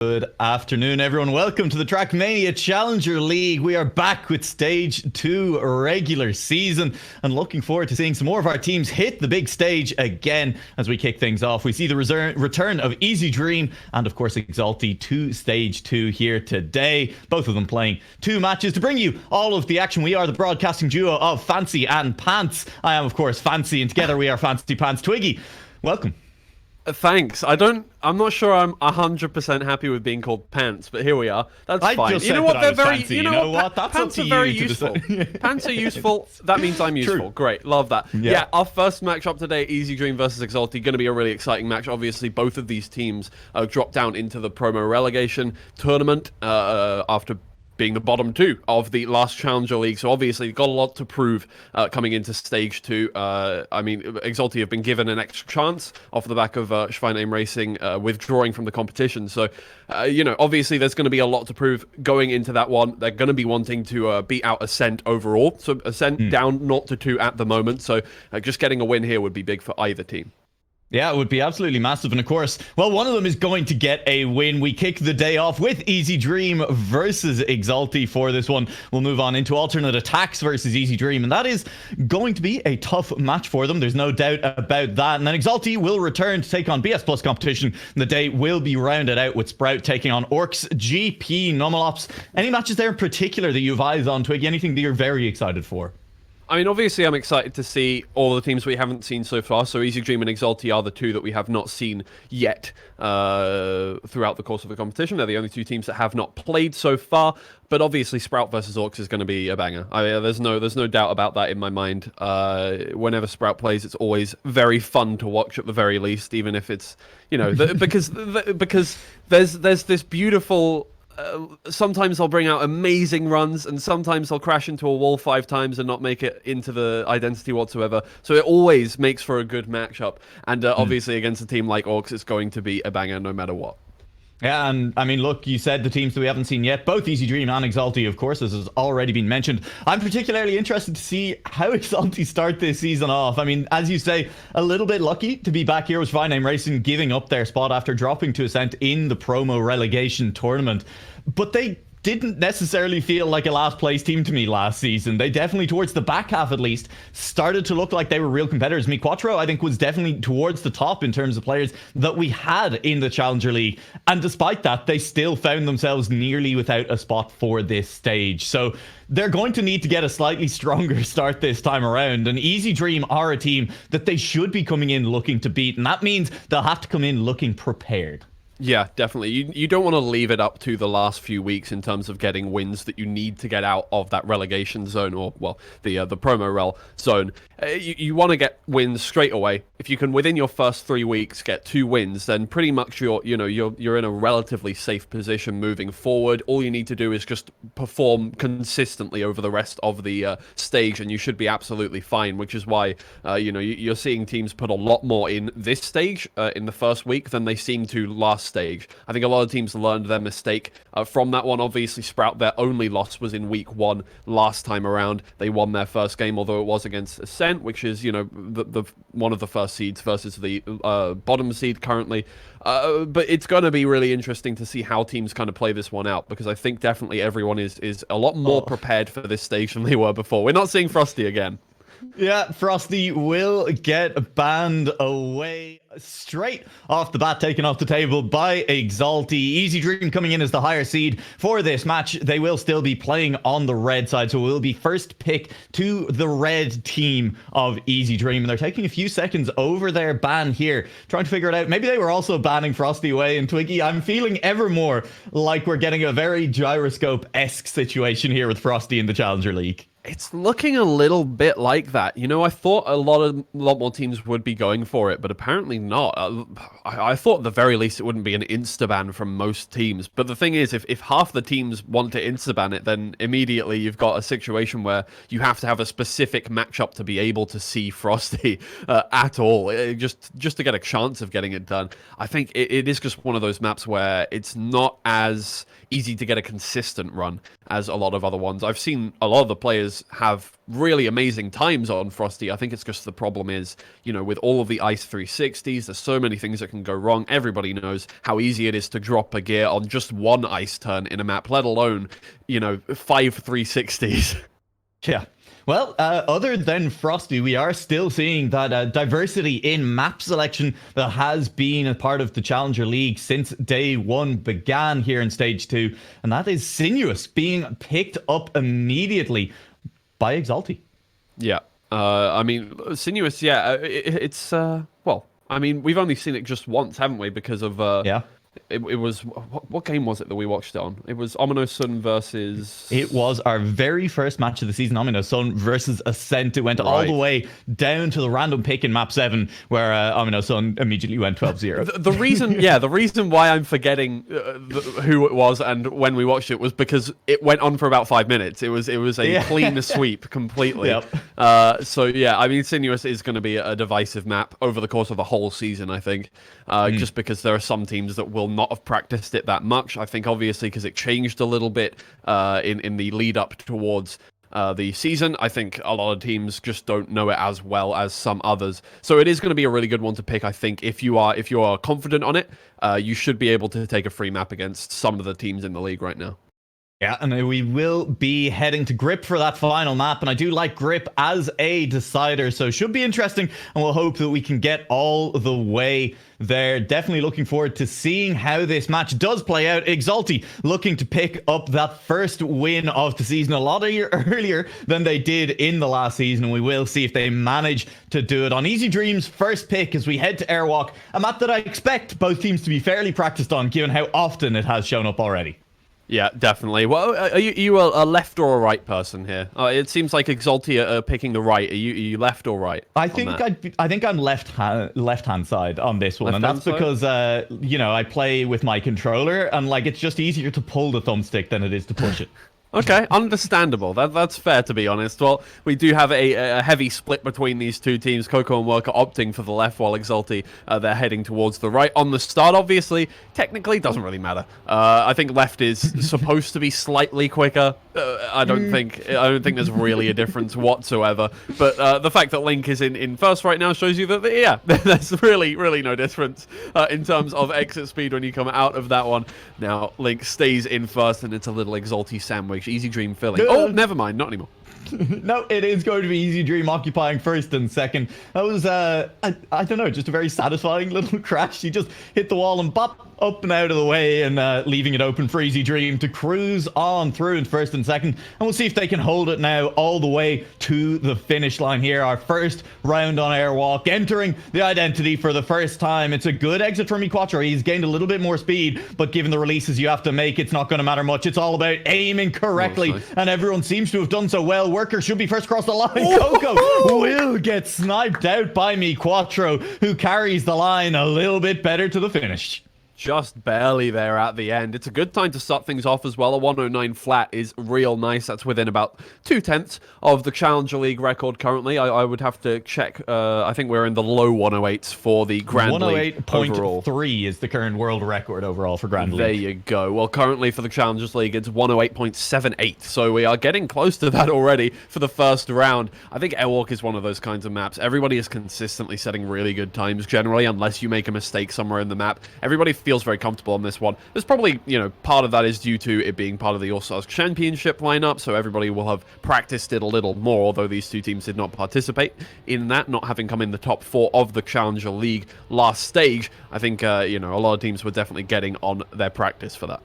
Good afternoon, everyone. Welcome to the Trackmania Challenger League. We are back with Stage 2 regular season and looking forward to seeing some more of our teams hit the big stage again. As we kick things off, we see the return of Easy Dream and, of course, Exalty to Stage 2 here today. Both of them playing 2 matches to bring you all of the action. We are the broadcasting duo of Fancy and Pants. I am, of course, Fancy, and together we are Fancy Pants. Twiggy, welcome. Thanks. I'm not sure I'm 100% happy with being called Pants, but here we are. That's fine. You know what? They're very. You know what? That's Pants are very useful. Pants are useful. That means I'm useful. True. Great. Love that. Yeah. Our first matchup today, Easy Dream versus Exalty, going to be a really exciting match. Obviously, both of these teams dropped down into the promo relegation tournament after being the bottom 2 of the last Challenger League. So obviously got a lot to prove coming into Stage 2. I mean, Exalty have been given an extra chance off the back of Schweinheim Racing withdrawing from the competition. So, you know, obviously there's going to be a lot to prove going into that one. They're going to be wanting to beat out Ascent overall. So Ascent down 0-2 at the moment. So just getting a win here would be big for either team. Yeah, it would be absolutely massive. And of course, well, one of them is going to get a win. We kick the day off with Easy Dream versus Exalty for this one. We'll move on into alternate attacks versus Easy Dream. And that is going to be a tough match for them. There's no doubt about that. And then Exalty will return to take on BS Plus competition. And the day will be rounded out with Sprout taking on Orcs, GP, NuaLaoch. Any matches there in particular that you have eyes on, Twiggy? Anything that you're very excited for? I mean, obviously, I'm excited to see all the teams we haven't seen so far. So Easy Dream and Exalty are the 2 that we have not seen yet throughout the course of the competition. They're the only 2 teams that have not played so far. But obviously, Sprout versus Orcs is going to be a banger. There's no doubt about that in my mind. Whenever Sprout plays, it's always very fun to watch at the very least, even if it's, you know, because there's this beautiful. Sometimes I'll bring out amazing runs, and sometimes I'll crash into a wall 5 times and not make it into the identity whatsoever. So it always makes for a good matchup. And obviously against a team like Orcs, it's going to be a banger no matter what. Yeah, and I mean, look, you said the teams that we haven't seen yet, both Easy Dream and Exalty, of course, as has already been mentioned. I'm particularly interested to see how Exalty start this season off. I mean, as you say, a little bit lucky to be back here with Schweinheim Racing giving up their spot after dropping to Ascent in the promo relegation tournament. But they didn't necessarily feel like a last place team to me last season. They definitely, towards the back half at least, started to look like they were real competitors. Mi Quattro, I think, was definitely towards the top in terms of players that we had in the Challenger League. And despite that, they still found themselves nearly without a spot for this stage. So they're going to need to get a slightly stronger start this time around. And Easy Dream are a team that they should be coming in looking to beat. And that means they'll have to come in looking prepared. Yeah, definitely. You don't want to leave it up to the last few weeks in terms of getting wins that you need to get out of that relegation zone, or, well, the promo rel zone. You want to get wins straight away. If you can, within your first 3 weeks, get 2 wins, then pretty much you're in a relatively safe position moving forward. All you need to do is just perform consistently over the rest of the stage, and you should be absolutely fine. Which is why you're seeing teams put a lot more in this stage in the first week than they seem to last stage. I think a lot of teams learned their mistake from that one. Obviously, Sprout, their only loss was in week 1 last time around. They won their first game, although it was against Ascent, which is, you know, the one of the first seeds versus the bottom seed currently. But it's going to be really interesting to see how teams kind of play this one out, because I think definitely everyone is a lot more prepared for this stage than they were before. We're not seeing Frosty again. Yeah, Frosty will get banned away straight off the bat, taken off the table by Exalty. Easy Dream coming in as the higher seed for this match. They will still be playing on the red side, so it will be first pick to the red team of Easy Dream. And they're taking a few seconds over their ban here, trying to figure it out. Maybe they were also banning Frosty away. And Twiggy, I'm feeling ever more like we're getting a very gyroscope-esque situation here with Frosty in the Challenger League. It's looking a little bit like that. You know, I thought a lot more teams would be going for it, but apparently not. I thought at the very least it wouldn't be an insta-ban from most teams. But the thing is, if half the teams want to insta-ban it, then immediately you've got a situation where you have to have a specific matchup to be able to see Frosty at all, just to get a chance of getting it done. I think it is just one of those maps where it's not as easy to get a consistent run as a lot of other ones. I've seen a lot of the players players have really amazing times on Frosty. I think it's just the problem is, you know, with all of the Ice 360s, there's so many things that can go wrong. Everybody knows how easy it is to drop a gear on just one ice turn in a map, let alone, you know, 5 360s. Yeah. Well, other than Frosty, we are still seeing that diversity in map selection that has been a part of the Challenger League since day one began here in Stage 2. And that is Sinuous being picked up immediately by Exalty. Yeah. I mean, Sinuous, yeah, it's, well, I mean, we've only seen it just once, haven't we? Because of, Yeah. It was, what game was it that we watched it on? It was Omino Sun versus... It was our very first match of the season, Omino Sun versus Ascent. It went all the way down to the random pick in map 7, where Omino Sun immediately went 12-0. The reason, yeah, the reason why I'm forgetting who it was and when we watched it was because it went on for about 5 minutes. It was a clean sweep completely. Yep. So yeah, I mean, Sinuous is going to be a divisive map over the course of the whole season, I think, just because there are some teams that will not have practiced it that much. I think obviously because it changed a little bit in the lead up towards the season. I think a lot of teams just don't know it as well as some others. So it is going to be a really good one to pick. I think if you are confident on it, you should be able to take a free map against some of the teams in the league right now. Yeah, and we will be heading to Grip for that final map, and I do like Grip as a decider, so should be interesting, and we'll hope that we can get all the way there. Definitely looking forward to seeing how this match does play out. Exalty looking to pick up that first win of the season a lot earlier than they did in the last season, and we will see if they manage to do it on Easy Dream's first pick as we head to Airwalk, a map that I expect both teams to be fairly practiced on, given how often it has shown up already. Yeah, definitely. Well, are you a left or a right person here? It seems like Exalty are picking the right. Are you left or right? I think I'm left hand side on this one, and that's because you know, I play with my controller, and like it's just easier to pull the thumbstick than it is to push it. Okay, understandable. That's fair, to be honest. Well, we do have a heavy split between these two teams. Coco and Worker opting for the left, while Exalty, they're heading towards the right. On the start, obviously, technically, doesn't really matter. I think left is supposed to be slightly quicker. I don't think there's really a difference whatsoever. But the fact that Link is in first right now shows you that, yeah, there's really no difference in terms of exit speed when you come out of that one. Now, Link stays in first, and it's a little Exalty sandwich. Easy Dream filling. Oh, never mind. Not anymore. No, it is going to be Easy Dream occupying first and second. That was, I don't know, just a very satisfying little crash. He just hit the wall and bop up and out of the way, and leaving it open for Easy Dream to cruise on through in first and second. And we'll see if they can hold it now all the way to the finish line here. Our first round on Airwalk, entering the identity for the first time. It's a good exit from Quattro. He's gained a little bit more speed, but given the releases you have to make, it's not going to matter much. It's all about aiming correctly, and everyone seems to have done so well. Worker should be first across the line. Coco will get sniped out by Quattro, who carries the line a little bit better to the finish. Just barely there at the end. It's a good time to start things off as well. A 109 flat is real nice. That's within about 2/10 of the Challenger League record currently. I would have to check. I think we're in the low 108s for the Grand League overall. 108.3 is the current world record overall for Grand League. There you go. Well, currently for the Challengers League, it's 108.78. So we are getting close to that already for the first round. I think Airwalk is one of those kinds of maps. Everybody is consistently setting really good times generally, unless you make a mistake somewhere in the map. Everybody feels very comfortable on this one. There's probably, you know, part of that is due to it being part of the All-Stars Championship lineup, so everybody will have practiced it a little more, although these two teams did not participate in that, not having come in the top 4 of the Challenger League last stage. I think, you know, a lot of teams were definitely getting on their practice for that.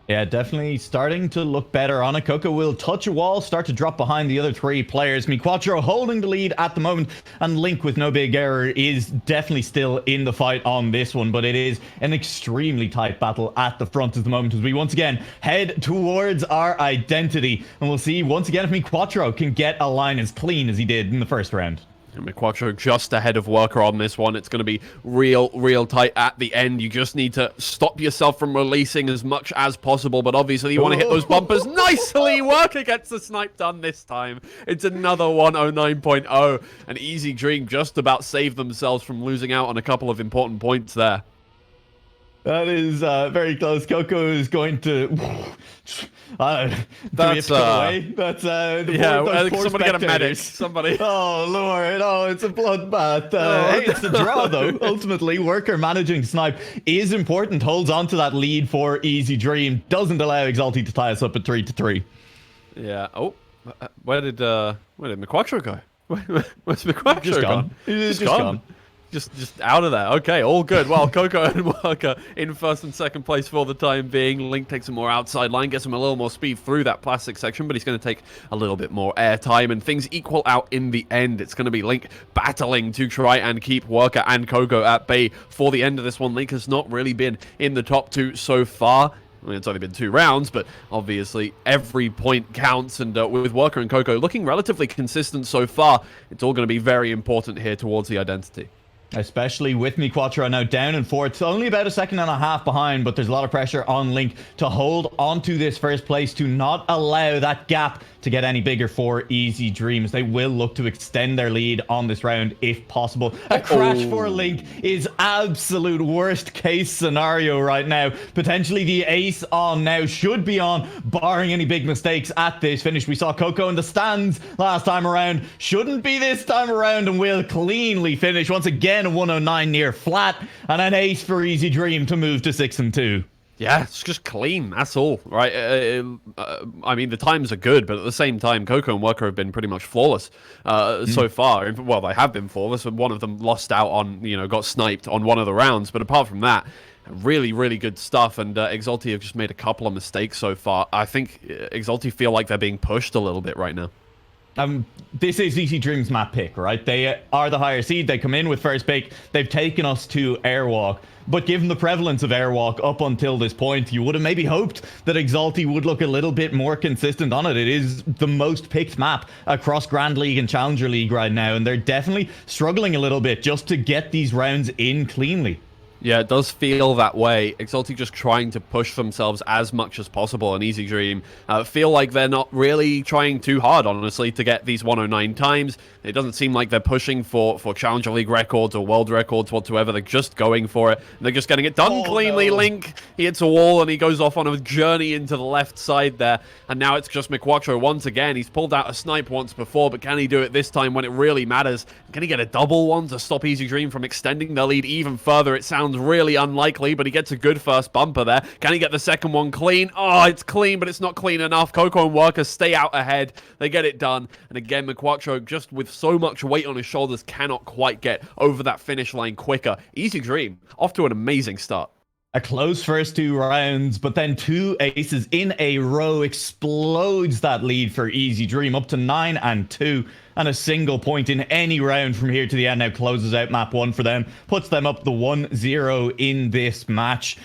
Yeah, definitely starting to look better on it. Coco will touch a wall, start to drop behind the other 3 players. Quattro holding the lead at the moment, and Link with no big error is definitely still in the fight on this one, but it is an extremely tight battle at the front at the moment as we once again head towards our identity, and we'll see once again if Quattro can get a line as clean as he did in the first round. And Quattro just ahead of Worker on this one. It's going to be real tight at the end. You just need to stop yourself from releasing as much as possible, but obviously you want to hit those bumpers nicely. Worker gets the snipe done this time. It's another 109.0. An Easy Dream just about saved themselves from losing out on a couple of important points there. That is very close. Coco is going to Do we have to go away? That's somebody get a medic. Somebody. Oh Lord! Oh, it's a bloodbath. Hey, it's a draw though. Ultimately, Worker managing Snipe is important. Holds on to that lead for Easy Dream. Doesn't allow Exalty to tie us up at 3-3. Yeah. Oh, where did McQuattro go? Where's McQuattro Just gone. He's just gone. Just out of there. Okay, all good. Well, Coco and Worker in first and second place for the time being. Link takes a more outside line, gets him a little more speed through that plastic section, but he's going to take a little bit more air time, and things equal out in the end. It's going to be Link battling to try and keep Worker and Coco at bay for the end of this one. Link has not really been in the top two so far. I mean, it's only been 2 rounds, but obviously every point counts, and with Worker and Coco looking relatively consistent so far, it's all going to be very important here towards the identity. Especially with McQuattro now down in 4th. It's only about a second and a half behind, but there's a lot of pressure on Link to hold onto this first place, to not allow that gap to get any bigger for Easy Dreams. They will look to extend their lead on this round if possible. A crash for Link is absolute worst case scenario right now. Potentially the ace on now, should be on, barring any big mistakes at this finish. We saw Coco in the stands last time around. Shouldn't be this time around, and will cleanly finish once again a 109 near flat, and an ace for Easy Dream to move to 6-2. Yeah, it's just clean, that's all, right? I mean, the times are good, but at the same time, Coco and Worker have been pretty much flawless so far. Well, they have been flawless, and one of them lost out on, got sniped on one of the rounds, but apart from that, really, really good stuff, and Exalty have just made a couple of mistakes so far. I think Exalty feel like they're being pushed a little bit right now. This is Easy Dream's map pick, right? They are the higher seed. They come in with first pick. They've taken us to Airwalk. But given the prevalence of Airwalk up until this point, you would have maybe hoped that Exalty would look a little bit more consistent on it. It is the most picked map across Grand League and Challenger League right now, and they're definitely struggling a little bit just to get these rounds in cleanly. Yeah, it does feel that way. Exalty just trying to push themselves as much as possible, and Easy Dream feel like they're not really trying too hard, honestly, to get these 109 times. It doesn't seem like they're pushing for Challenger League records or world records whatsoever. They're just going for it. They're just getting it done cleanly. No. Link, he hits a wall, and he goes off on a journey into the left side there. And now it's just McQuattro once again. He's pulled out a snipe once before, but can he do it this time when it really matters? Can he get a double one to stop Easy Dream from extending their lead even further? It sounds really unlikely, but he gets a good first bumper there. Can he get the second one clean? Oh, it's clean, but it's not clean enough. Coco and Worker stay out ahead. They get it done. And again, McQuattro, just with so much weight on his shoulders, cannot quite get over that finish line quicker. Easy Dream, off to an amazing start. A close first 2 rounds, but then 2 aces in a row explodes that lead for Easy Dream up to 9-2, and a single point in any round from here to the end now closes out map 1 for them, puts them up the 1-0 in this match.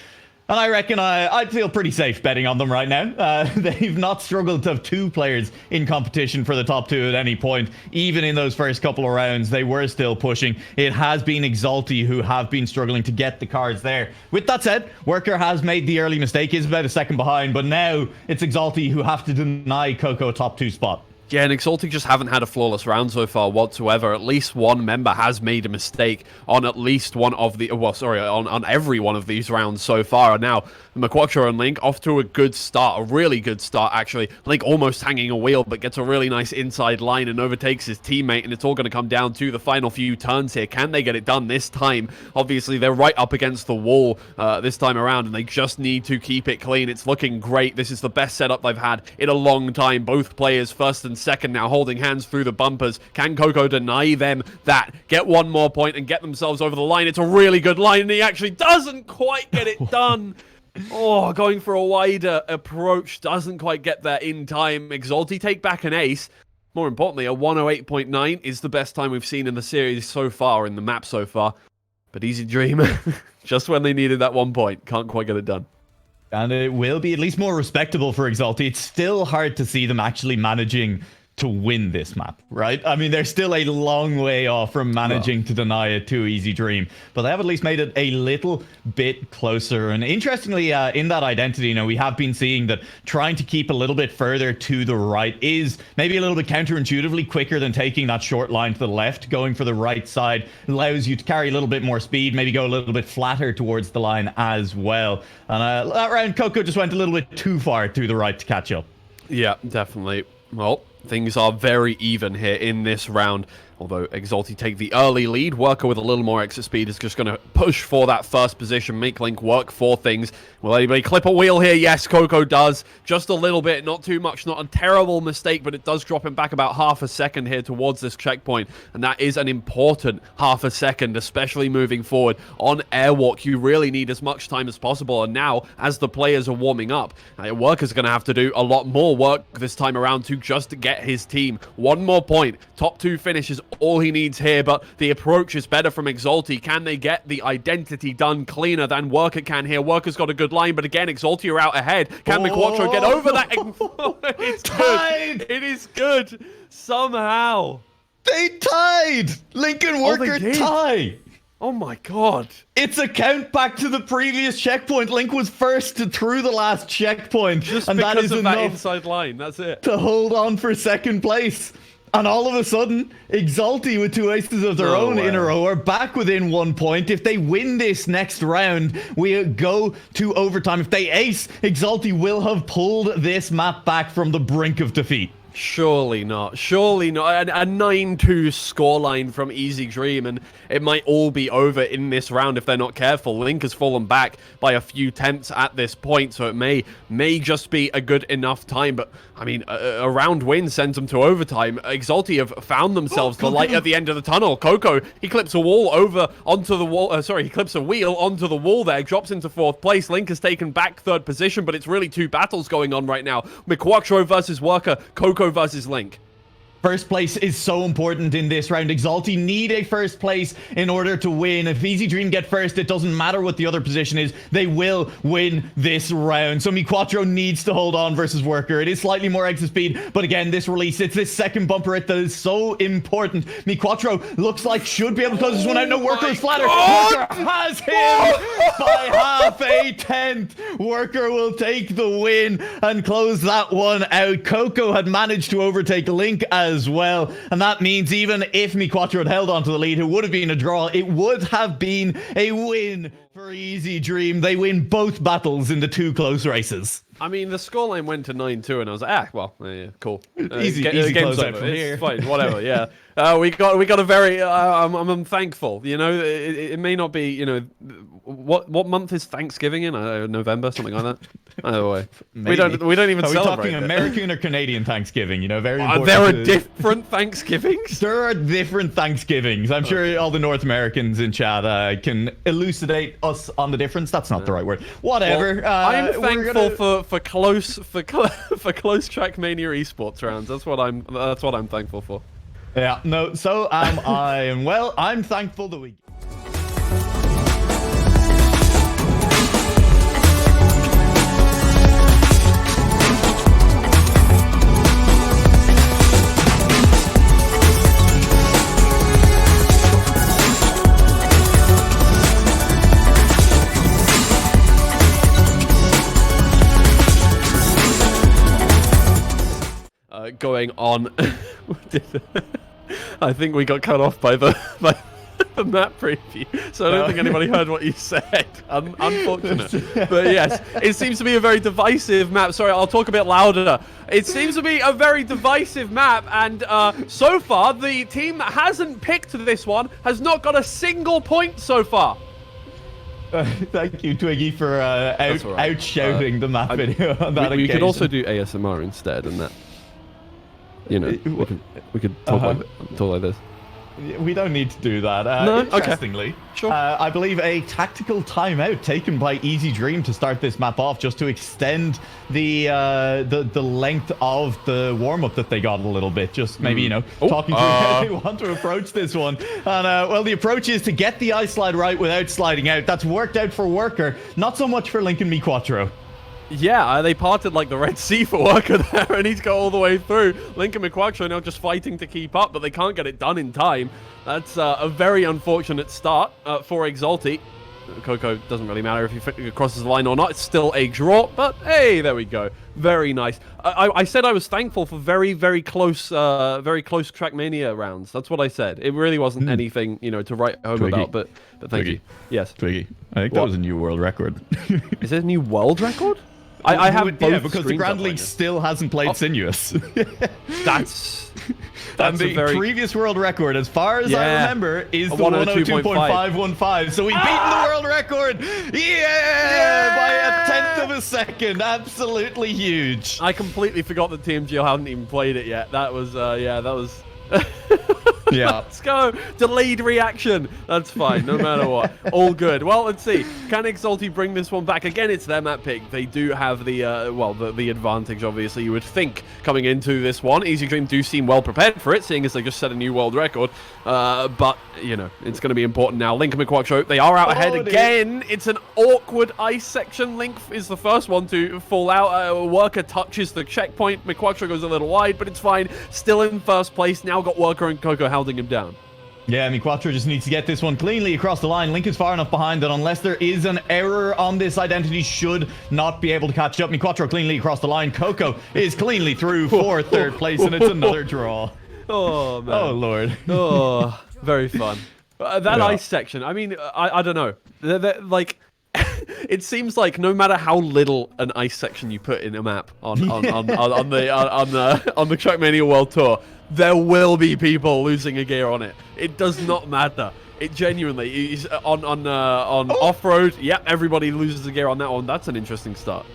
And I reckon I'd feel pretty safe betting on them right now. They've not struggled to have 2 players in competition for the top 2 at any point. Even in those first couple of rounds, they were still pushing. It has been Exalty who have been struggling to get the cards there. With that said, Worker has made the early mistake, is about a second behind, but now it's Exalty who have to deny Coco a top 2 spot. Yeah, and Exalty just haven't had a flawless round so far whatsoever. At least one member has made a mistake on at least one of the... Well, sorry, on every one of these rounds so far. And now, McQuattro and Link off to a good start. A really good start, actually. Link almost hanging a wheel, but gets a really nice inside line and overtakes his teammate. And it's all going to come down to the final few turns here. Can they get it done this time? Obviously, they're right up against the wall this time around, and they just need to keep it clean. It's looking great. This is the best setup they've had in a long time. Both players, first and second, now holding hands through the bumpers. Can Coco deny them that? Get one more point and get themselves over the line. It's a really good line, and he actually doesn't quite get it done. Oh, going for a wider approach. Doesn't quite get there in time. Exalty take back an ace. More importantly, a 108.9 is the best time we've seen in the series so far, in the map so far. But Easy Dream, just when they needed that 1 point, can't quite get it done. And it will be at least more respectable for Exalty. It's still hard to see them actually managing to win this map, right? I mean, they're still a long way off from managing to deny it to Easy Dream, but they have at least made it a little bit closer. And interestingly, in that identity, you know, we have been seeing that trying to keep a little bit further to the right is maybe a little bit counterintuitively quicker than taking that short line to the left. Going for the right side allows you to carry a little bit more speed, maybe go a little bit flatter towards the line as well. And that round, Coco just went a little bit too far to the right to catch up. Yeah, definitely. Well, things are very even here in this round. Although Exalty take the early lead, Worker with a little more exit speed is just going to push for that first position, make Link work for things. Will anybody clip a wheel here? Yes, Coco does. Just a little bit, not too much, not a terrible mistake, but it does drop him back about half a second here towards this checkpoint. And that is an important half a second, especially moving forward. On Airwalk, you really need as much time as possible. And now, as the players are warming up, Worker's going to have to do a lot more work this time around to just get his team one more point. Top 2 finishes all he needs here, but the approach is better from Exalty. Can they get the identity done cleaner than Worker can here? Worker's got a good line, but again, Exalty are out ahead. Can McQuattro get over that? It's good. It is good. Somehow. They tied! Link and Worker tie! Oh my god. It's a count back to the previous checkpoint. Link was first through the last checkpoint. Just and because that is of enough that inside line. That's it. to hold on for second place. And all of a sudden, Exalty with 2 aces of their own in a row are back within 1 point. If they win this next round, we go to overtime. If they ace, Exalty will have pulled this map back from the brink of defeat. Surely not. Surely not. A 9-2 scoreline from Easy Dream, and it might all be over in this round if they're not careful. Link has fallen back by a few tenths at this point, so it may just be a good enough time. But, I mean, a round win sends them to overtime. Exalty have found themselves the light at the end of the tunnel. Coco, he clips a wall over onto the wall. He clips a wheel onto the wall there, drops into 4th place. Link has taken back 3rd position, but it's really 2 battles going on right now. McQuattro versus Worker, Coco versus Link. First place is so important in this round. Exalty need a first place in order to win. If Easy Dream get first, it doesn't matter what the other position is. They will win this round. So McQuattro needs to hold on versus Worker. It is slightly more exit speed, but again, this release, it's this second bumper that is so important. McQuattro looks like should be able to close this one out. No, Worker is flatter. Worker has him by half a tenth. Worker will take the win and close that one out. Coco had managed to overtake Link as well, and that means even if McQuattro had held on to the lead, it would have been a draw. It would have been a win for Easy Dream. They win both battles in the 2 close races. I mean, the scoreline went to 9-2, and I was like, well, yeah, cool. Easy game's closeout over. from It's here. fine, whatever. Yeah, we got a very. I'm thankful. You know, it may not be. You know, what month is Thanksgiving in? November, something like that. Either way, we don't even celebrate. Are we talking American or Canadian Thanksgiving? You know, very important. There are different Thanksgivings. There are different Thanksgivings. I'm sure all the North Americans in chat can elucidate us on the difference. That's not the right word. Whatever. Well, I'm thankful for close Trackmania esports rounds. That's what I'm thankful for. Yeah. No. So am I. And well, I'm thankful that we. Going on. I think we got cut off by the map preview, so I don't think anybody heard what you said. Unfortunate. But yes, it seems to be a very divisive map. Sorry, I'll talk a bit louder. It seems to be a very divisive map, and so far, the team that hasn't picked this one has not got a single point so far. Thank you, Twiggy, for out-shouting the map video on that occasion. We could also do ASMR instead, and that... You know, we could talk like this. We don't need to do that. No? Interestingly, okay. Sure. I believe a tactical timeout taken by Easy Dream to start this map off, just to extend the length of the warm-up that they got a little bit. Just maybe, you know, talking through how they want to approach this one. And, well, the approach is to get the ice slide right without sliding out. That's worked out for Worker, not so much for Link and McQuattro. Yeah, they parted like the Red Sea for Worker there, and he's got all the way through. Link and McQuackShow now just fighting to keep up, but they can't get it done in time. That's a very unfortunate start for Exalty. Coco doesn't really matter if he crosses the line or not. It's still a draw, but hey, there we go. Very nice. I said I was thankful for very close Trackmania rounds. That's what I said. It really wasn't anything, you know, to write home Twiggy. about, but thank you. Yes. Twiggy, I think that was a new world record. Is it a new world record? I have both. Yeah, because the Grand League still hasn't played Sinuous. That's and the very... previous world record, as far as I remember, is the 102.515. So we've beaten the world record! Yeah! By a tenth of a second. Absolutely huge. I completely forgot that TMCL hadn't even played it yet. That was, yeah, that was... Yeah. Let's go. Delayed reaction. That's fine, no matter what. All good. Well, let's see. Can Exalty bring this one back? Again, it's their map pick. They do have the, the advantage, obviously, you would think, coming into this one. Easy Dream do seem well prepared for it, seeing as they just set a new world record. But, you know, it's going to be important now. Link and McQuackShow, they are out ahead again. It's an awkward ice section. Link is the first one to fall out. Worker touches the checkpoint. McQuackShow goes a little wide, but it's fine. Still in first place. Now got Worker and Coco holding him down. Yeah, I mean, Quattro just needs to get this one cleanly across the line. Link is far enough behind that unless there is an error on this identity, should not be able to catch up. I mean, Quattro cleanly across the line. Coco is cleanly through for third place, and it's another draw. Oh, man. Oh, Lord. Oh, very fun. That ice section, I mean, I don't know. Like... It seems like no matter how little an ice section you put in a map on the Trackmania World Tour, there will be people losing a gear on it. It does not matter. It genuinely is on off-road. Yep, everybody loses a gear on that one. That's an interesting start.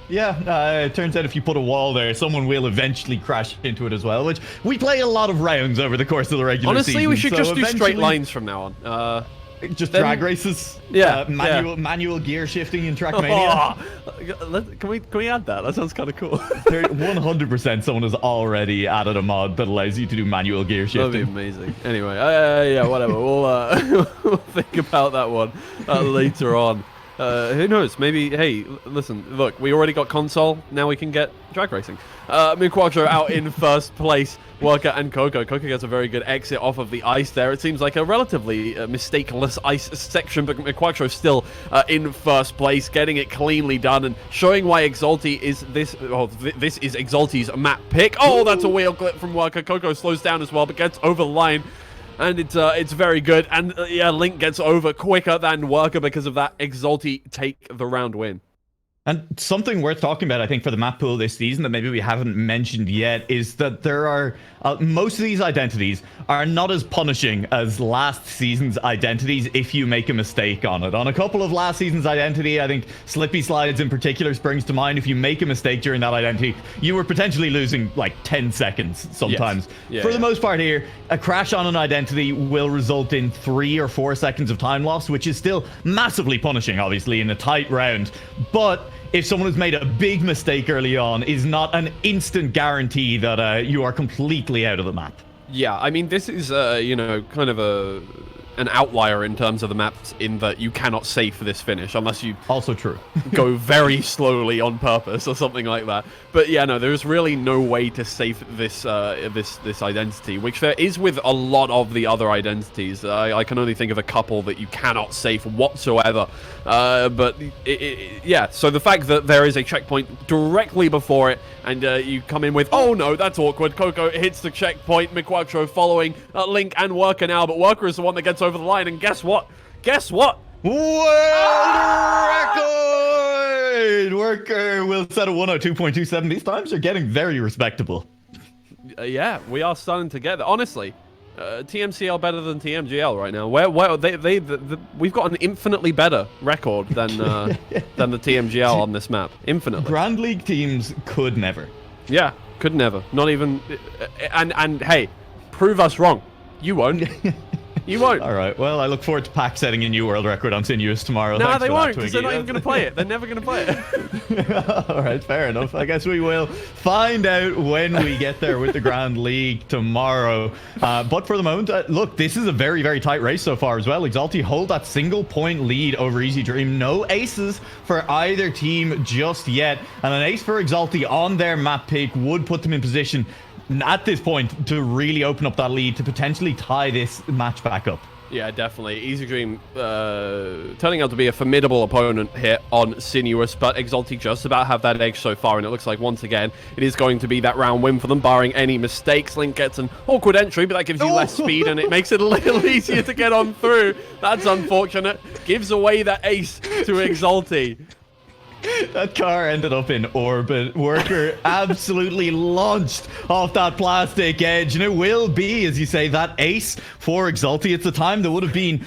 Yeah, it turns out if you put a wall there, someone will eventually crash into it as well, which we play a lot of rounds over the course of the regular season. Honestly, we should just do straight lines from now on. Just drag races, manual gear shifting in Trackmania. Oh, can we add that? That sounds kind of cool. 100% someone has already added a mod that allows you to do manual gear shifting. That'd be amazing. Anyway, yeah, whatever. We'll think about that one later on. Who knows? Maybe, hey, listen, look, we already got console. Now we can get drag racing. McQuackShow out in first place. Worker and Coco. Coco gets a very good exit off of the ice there. It seems like a relatively mistakeless ice section, but McQuackShow still in first place, getting it cleanly done and showing why Exalty is this. Oh, this is Exalty's map pick. Oh, that's a wheel clip from Worker. Coco slows down as well, but gets over the line. And it's very good. And yeah, Link gets over quicker than Worker because of that. Exalty take the round win. And something worth talking about, I think, for the map pool this season that maybe we haven't mentioned yet is that there are most of these identities are not as punishing as last season's identities if you make a mistake on it. On a couple of last season's identity, I think Slippy Slides in particular springs to mind. If you make a mistake during that identity, you were potentially losing like 10 seconds sometimes. Yes. For the most part here, a crash on an identity will result in 3 or 4 seconds of time loss, which is still massively punishing, obviously, in a tight round. But if someone has made a big mistake early on, is not an instant guarantee that you are completely out of the map. Yeah, I mean, this is, you know, kind of an outlier in terms of the maps in that you cannot safe this finish unless you also true go very slowly on purpose or something like that. But yeah, no, there's really no way to safe this this identity, which there is with a lot of the other identities. I can only think of a couple that you cannot safe whatsoever. But yeah, so the fact that there is a checkpoint directly before it and you come in with, oh no, that's awkward. Coco hits the checkpoint. McQuackShow following Link and Worker now, but Worker is the one that gets over the line, and guess what? Guess what? World record! Worker will set a 102.27. These times are getting very respectable. Yeah, we are starting to get there. Honestly, TMCL better than TMGL right now. We've got an infinitely better record than the TMGL on this map. Infinitely. Grand League teams could never. Yeah, could never. Not even. And hey, prove us wrong. You won't. You won't. All right. Well, I look forward to Pac setting a new world record on Sinuous tomorrow. No, Thanks they for won't, that, because they're not Twiggy. even going to play it. They're never going to play it. All right, fair enough. I guess we will find out when we get there with the Grand League tomorrow. But for the moment, look, this is a very, very tight race so far as well. Exalty hold that single-point lead over Easy Dream. No aces for either team just yet. And an ace for Exalty on their map pick would put them in position at this point to really open up that lead to potentially tie this match back up. Yeah, definitely. Easy Dream turning out to be a formidable opponent here on Sinuous, but Exalty just about have that edge so far, and it looks like once again it is going to be that round win for them, barring any mistakes. Link gets an awkward entry, but that gives you less speed, and it makes it a little easier to get on through. That's unfortunate. Gives away that ace to Exalty. That car ended up in orbit. Worker absolutely launched off that plastic edge, and it will be, as you say, that ace for Exalty. It's a time that would have been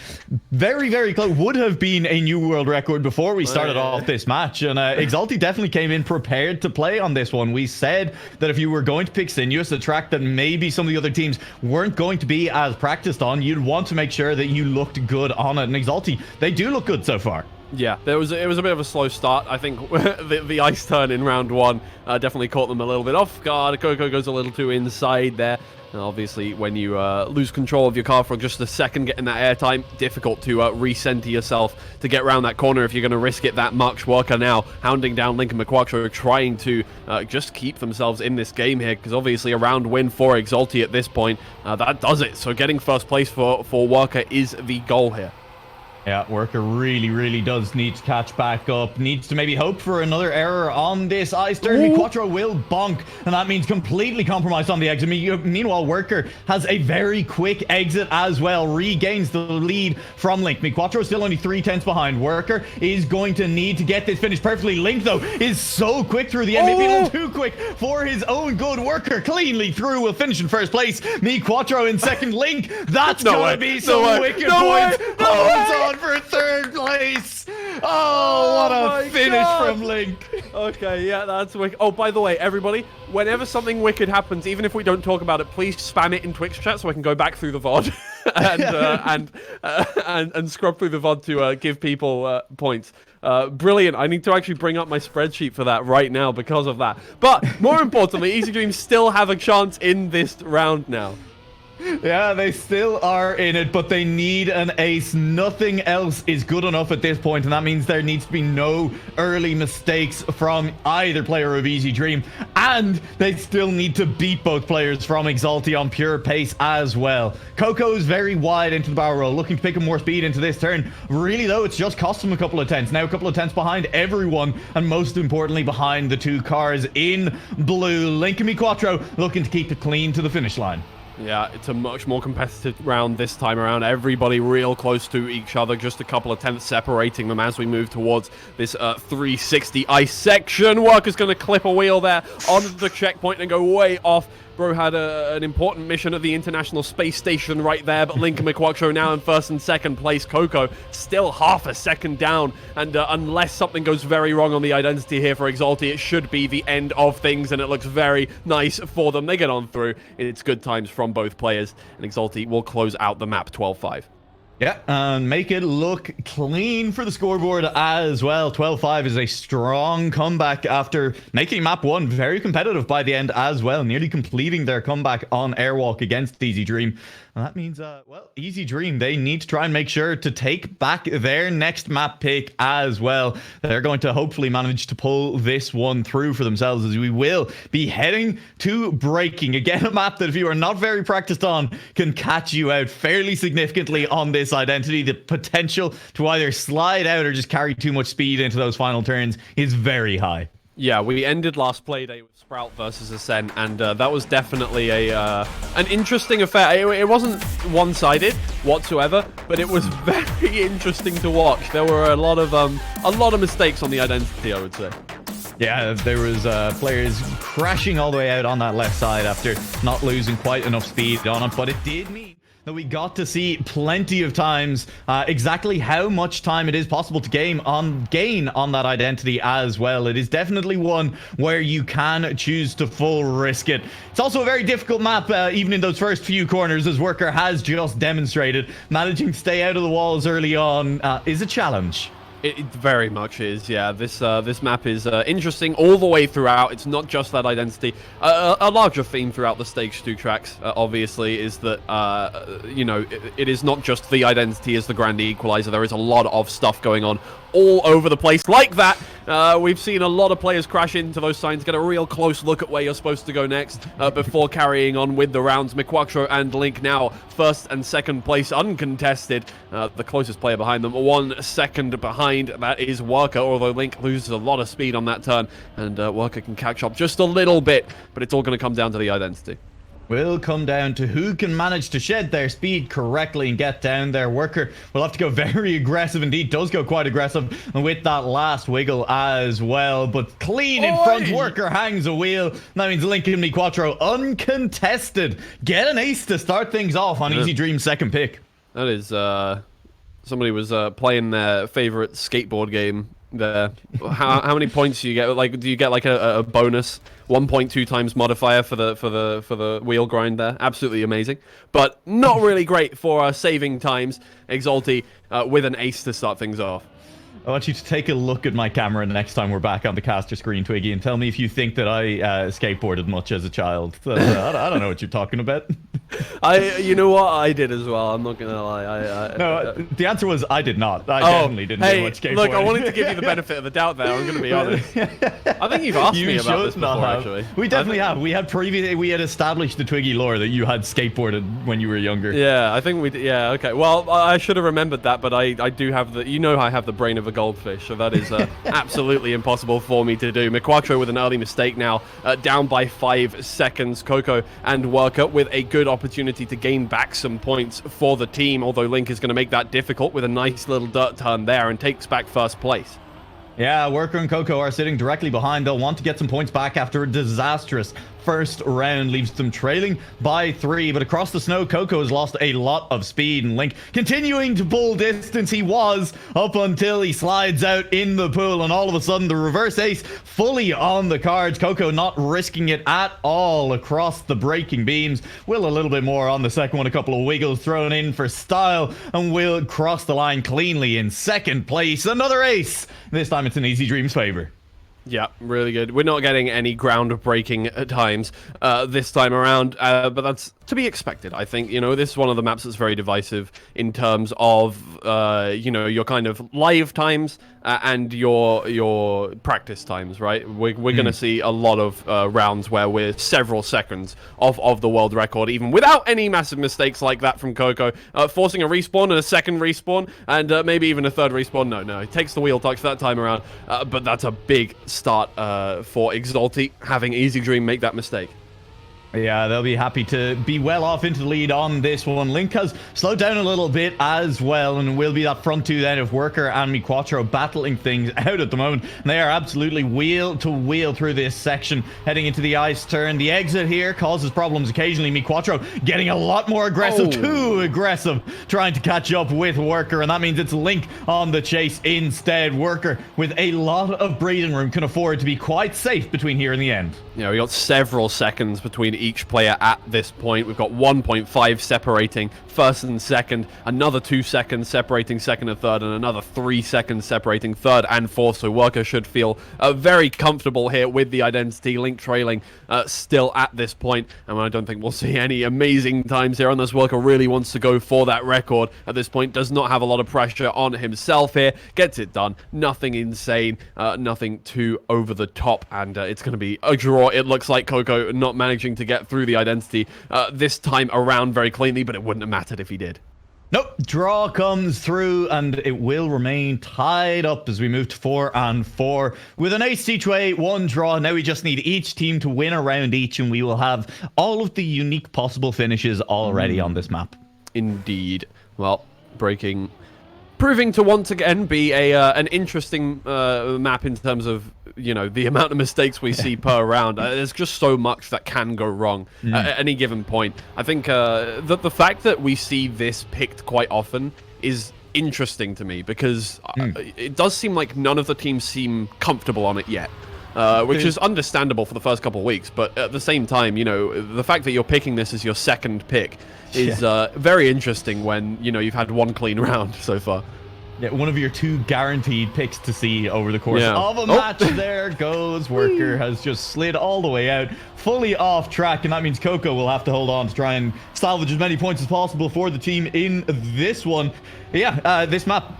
very, very close, would have been a new world record before we started off this match, and Exalty definitely came in prepared to play on this one. We said that if you were going to pick Sinuous, a track that maybe some of the other teams weren't going to be as practiced on, you'd want to make sure that you looked good on it, and Exalty, they do look good so far. Yeah, it was a bit of a slow start. I think the ice turn in round one definitely caught them a little bit off guard. Coco goes a little too inside there. And obviously, when you lose control of your car for just a second, getting that airtime, difficult to recenter yourself to get around that corner if you're going to risk it that much. Worker now hounding down Link and McQuattro, trying to just keep themselves in this game here, because obviously a round win for Exalty at this point, that does it. So getting first place for Worker is the goal here. Yeah, Worker really, really does need to catch back up. Needs to maybe hope for another error on this ice turn. Quattro will bonk, and that means completely compromised on the exit. Meanwhile, Worker has a very quick exit as well. Regains the lead from Link. Quattro still only 3/10 behind. Worker is going to need to get this finished perfectly. Link, though, is so quick through the end. Maybe a little too quick for his own good. Worker cleanly through, will finish in first place. Quattro in second. Link, that's going to be some wicked points. Holds on for third place. Oh, what a finish from Link. Okay, yeah, that's wicked. Oh, by the way, everybody, whenever something wicked happens, even if we don't talk about it, please spam it in Twitch chat so I can go back through the VOD and scrub through the VOD to give people points. Brilliant. I need to actually bring up my spreadsheet for that right now because of that. But more importantly, Easy Dreams still have a chance in this round now. Yeah, they still are in it, but they need an ace. Nothing else is good enough at this point, and that means there needs to be no early mistakes from either player of Easy Dream, and they still need to beat both players from Exalty on pure pace as well. Coco is very wide into the barrel roll, looking to pick up more speed into this turn. Really, though, it's just cost him a couple of tenths. Now a couple of tenths behind everyone, and most importantly, behind the two cars in blue. Link and Quattro looking to keep it clean to the finish line. Yeah, it's a much more competitive round this time around. Everybody real close to each other. Just a couple of tenths separating them as we move towards this 360 ice section. Worker's going to clip a wheel there on the checkpoint and go way off. Bro had an important mission at the International Space Station right there, but Link and McQuattro now in first and second place. Coco still half a second down, and unless something goes very wrong on the identity here for Exalty, it should be the end of things, and it looks very nice for them. They get on through. It's good times from both players, and Exalty will close out the map 12-5. Yeah, and make it look clean for the scoreboard as well. 12-5 is a strong comeback after making map 1 very competitive by the end as well, nearly completing their comeback on Airwalk against Easy Dream. And that means, well, Easy Dream, they need to try and make sure to take back their next map pick as well. They're going to hopefully manage to pull this one through for themselves, as we will be heading to Breaking. Again, a map that if you are not very practiced on, can catch you out fairly significantly on this identity. The potential to either slide out or just carry too much speed into those final turns is very high. Yeah, we ended last Playday with Sprout versus Ascent, and that was definitely an interesting affair. It wasn't one-sided whatsoever, but it was very interesting to watch. There were a lot of mistakes on the identity, I would say. Yeah, there was players crashing all the way out on that left side after not losing quite enough speed on it, but it did mean that we got to see plenty of times exactly how much time it is possible to gain on that identity as well. It is definitely one where you can choose to full risk it. It's also a very difficult map, even in those first few corners, as Worker has just demonstrated. Managing to stay out of the walls early on is a challenge. It very much is, yeah. This map is interesting all the way throughout. It's not just that identity. A larger theme throughout the Stage 2 tracks, obviously, is that, you know, it is not just the identity as the grand equalizer. There is a lot of stuff going on all over the place like that. We've seen a lot of players crash into those signs, get a real close look at where you're supposed to go next before carrying on with the rounds. miquattro and Link now first and second place uncontested. The closest player behind them 1 second behind. That is Worker, although Link loses a lot of speed on that turn, and Worker can catch up just a little bit, but it's all going to come down to the identity. Will come down to who can manage to shed their speed correctly and get down there. Worker will have to go very aggressive indeed. Does go quite aggressive with that last wiggle as well. But clean in front. Worker hangs a wheel. That means Link and miquattro uncontested get an ace to start things off on Easy Dream's second pick. That is, somebody was playing their favorite skateboard game there. How many points do you get? Like, do you get like a bonus 1.2 times modifier for the wheel grind there? Absolutely amazing, but not really great for saving times. Exalty with an ace to start things off. I want you to take a look at my camera the next time we're back on the caster screen, Twiggy, and tell me if you think that I skateboarded much as a child. I don't know what you're talking about. You know what? I did as well. I'm not gonna lie. No, the answer was I did not. I definitely didn't do much skateboarding. Look, I wanted to give you the benefit of the doubt there. I'm gonna be honest. I think you've asked me about this before, actually. We definitely have. We had established the Twiggy lore that you had skateboarded when you were younger. Yeah, I think we did. Yeah, okay. Well, I should have remembered that, but I do have the. You know, I have the brain of a goldfish, so that is absolutely impossible for me to do. miquattro with an early mistake now, down by 5 seconds. Coco and Worker with a good opportunity to gain back some points for the team, although Link is going to make that difficult with a nice little dirt turn there and takes back first place. Yeah, Worker and Coco are sitting directly behind. They'll want to get some points back after a disastrous first round, leaves them trailing by 3. But across the snow, Coco has lost a lot of speed, and Link continuing to pull distance. He was up until he slides out in the pool, and all of a sudden the reverse ace fully on the cards. Coco not risking it at all across the breaking beams. Will a little bit more on the second one, a couple of wiggles thrown in for style, and will cross the line cleanly in second place. Another ace. This time it's in Easy Dream's favor. Yeah, really good. We're not getting any ground-breaking at times this time around, but that's to be expected, I think. You know, this is one of the maps that's very divisive in terms of, you know, your kind of live times and your practice times, right? We're going to see a lot of rounds where we're several seconds off of the world record, even without any massive mistakes like that from Coco, forcing a respawn and a second respawn, and maybe even a third respawn. No, he takes the wheel touch that time around, but that's a big start for Exalty, having Easy Dream make that mistake. Yeah, they'll be happy to be well off into the lead on this one. Link has slowed down a little bit as well, and will be that front two then of Worker and miquattro battling things out at the moment. And they are absolutely wheel to wheel through this section, heading into the ice turn. The exit here causes problems occasionally. miquattro getting a lot more aggressive, too aggressive, trying to catch up with Worker, and that means it's Link on the chase instead. Worker, with a lot of breathing room, can afford to be quite safe between here and the end. Yeah, we got several seconds between each player at this point. We've got 1.5 separating first and second, another 2 seconds separating second and third, and another 3 seconds separating third and fourth. So Worker should feel very comfortable here with the identity. Link trailing still at this point, and I don't think we'll see any amazing times here unless Worker really wants to go for that record at this point. Does not have a lot of pressure on himself here. Gets it done. Nothing insane, nothing too over the top, and it's going to be a draw. It looks like Coco not managing to get through the identity this time around very cleanly, but it wouldn't have mattered if he did. Nope, draw comes through, and it will remain tied up as we move to 4 and 4. With an ace each way, 1 draw. Now we just need each team to win a round each, and we will have all of the unique possible finishes already on this map. Indeed. Well, proving to once again be an interesting map in terms of you know, the amount of mistakes we see per round. There's just so much that can go wrong at any given point. I think the fact that we see this picked quite often is interesting to me, because it does seem like none of the teams seem comfortable on it yet. Which is understandable for the first couple of weeks, but at the same time, you know, the fact that you're picking this as your second pick is very interesting when, you know, you've had one clean round so far. Yeah, one of your 2 guaranteed picks to see over the course of a match. There goes Worker, has just slid all the way out, fully off track, and that means Coco will have to hold on to try and salvage as many points as possible for the team in this one. Yeah, this map,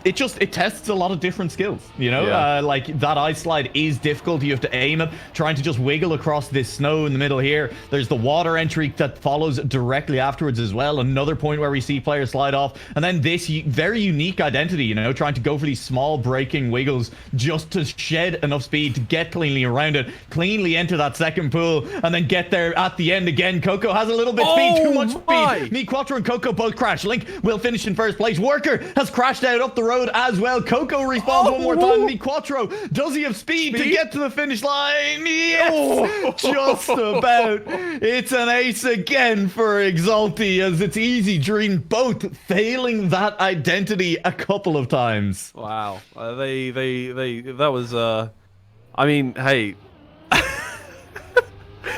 it tests a lot of different skills, you know? Like, that ice slide is difficult. You have to aim it, trying to just wiggle across this snow in the middle here. There's the water entry that follows directly afterwards as well. Another point where we see players slide off. And then this very unique identity, you know, trying to go for these small breaking wiggles just to shed enough speed to get cleanly around it, cleanly enter that second pool, and then get there at the end again. Coco has a little bit speed, too much speed. Me, Quattro, and Coco both crash. Link will finish in first place. Worker has crashed out up the road as well. Coco respawns one more time. Me, Quattro, does he have speed to get to the finish line? Yes, just about. It's an ace again for Exalty, as it's Easy Dream both failing that identity a couple of times. Wow, that was I mean, hey,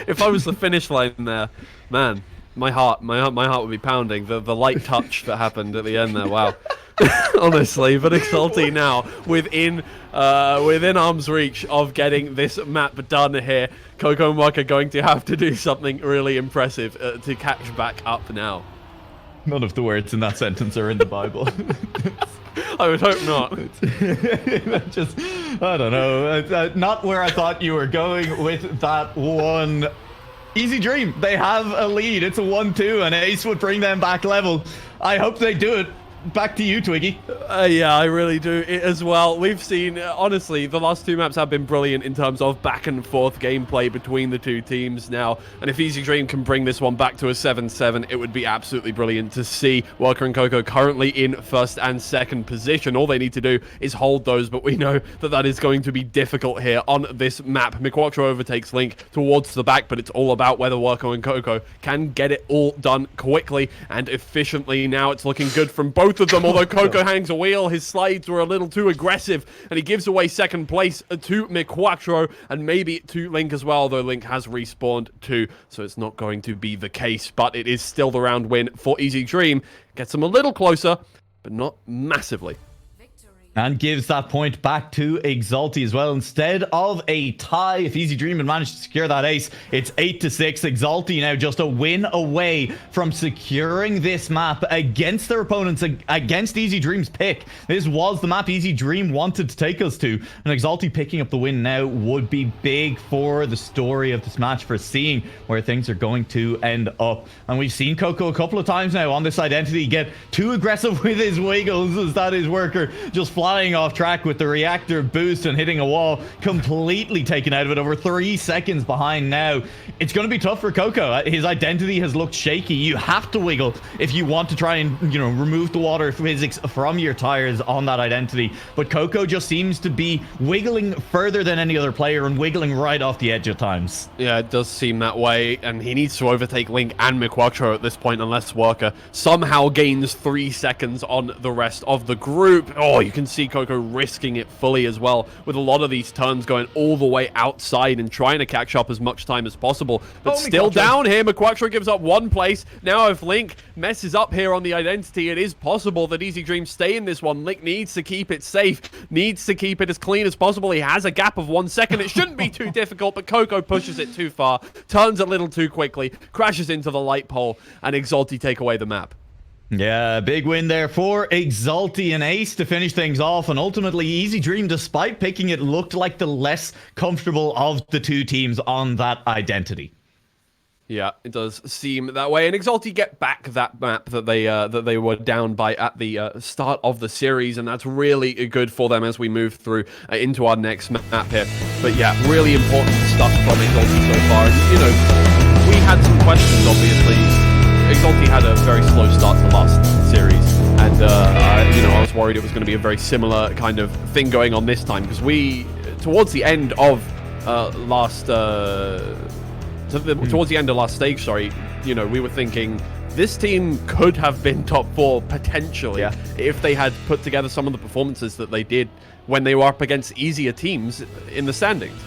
if I was the finish line there, man, my heart would be pounding. The light touch that happened at the end there, wow. Honestly, but Exalty now within arm's reach of getting this map done here. Coco and Waka going to have to do something really impressive to catch back up now. None of the words in that sentence are in the Bible. I would hope not. Just, I don't know. Not where I thought you were going with that one. Easy Dream, they have a lead. It's a 1-2, and Ace would bring them back level. I hope they do it. Back to you, Twiggy. Yeah, I really do as well. We've seen, honestly, the last 2 maps have been brilliant in terms of back and forth gameplay between the 2 teams now. And if Easy Dream can bring this one back to a 7-7, it would be absolutely brilliant to see. Worker and Coco currently in first and second position. All they need to do is hold those, but we know that that is going to be difficult here on this map. Miquattro overtakes Link towards the back, but it's all about whether Worker and Coco can get it all done quickly and efficiently. Now it's looking good from both of them, although Coco hangs a wheel. His slides were a little too aggressive, and he gives away second place to Miquattro, and maybe to Link as well, though Link has respawned too, so it's not going to be the case, but it is still the round win for Easy Dream. Gets them a little closer, but not massively. And gives that point back to Exalty as well. Instead of a tie, if Easy Dream had managed to secure that ace, it's 8-6. Exalty now just a win away from securing this map against their opponents, against Easy Dream's pick. This was the map Easy Dream wanted to take us to. And Exalty picking up the win now would be big for the story of this match, for seeing where things are going to end up. And we've seen Coco a couple of times now on this identity get too aggressive with his wiggles, as that is Worker just flying off track with the reactor boost and hitting a wall, completely taken out of it, over 3 seconds behind now. It's going to be tough for Coco. His identity has looked shaky. You have to wiggle if you want to try and, you know, remove the water physics from your tires on that identity. But Coco just seems to be wiggling further than any other player and wiggling right off the edge at times. Yeah, it does seem that way, and he needs to overtake Link and Miquattro at this point, unless Worker somehow gains 3 seconds on the rest of the group. Oh, you can see Coco risking it fully as well, with a lot of these turns going all the way outside and trying to catch up as much time as possible. But still down here, Miquattro gives up 1 place. Now if Link messes up here on the identity, it is possible that Easy Dream stay in this one. Link needs to keep it safe, needs to keep it as clean as possible. He has a gap of 1 second. It shouldn't be too difficult, but Coco pushes it too far, turns a little too quickly, crashes into the light pole, and Exalty take away the map. Yeah, big win there for Exalty and Ace to finish things off, and ultimately Easy Dream, despite picking it, looked like the less comfortable of the 2 teams on that identity. Yeah, it does seem that way, and Exalty get back that map that they were down by at the start of the series, and that's really good for them as we move through into our next map here. But yeah, really important stuff from Exalty so far. And, you know, we had some questions, obviously. Exalty had a very slow start to last series, and you know, I was worried it was going to be a very similar kind of thing going on this time, because we towards the end of towards the end of last stage, sorry, you know, we were thinking this team could have been top 4 potentially if they had put together some of the performances that they did when they were up against easier teams in the standings.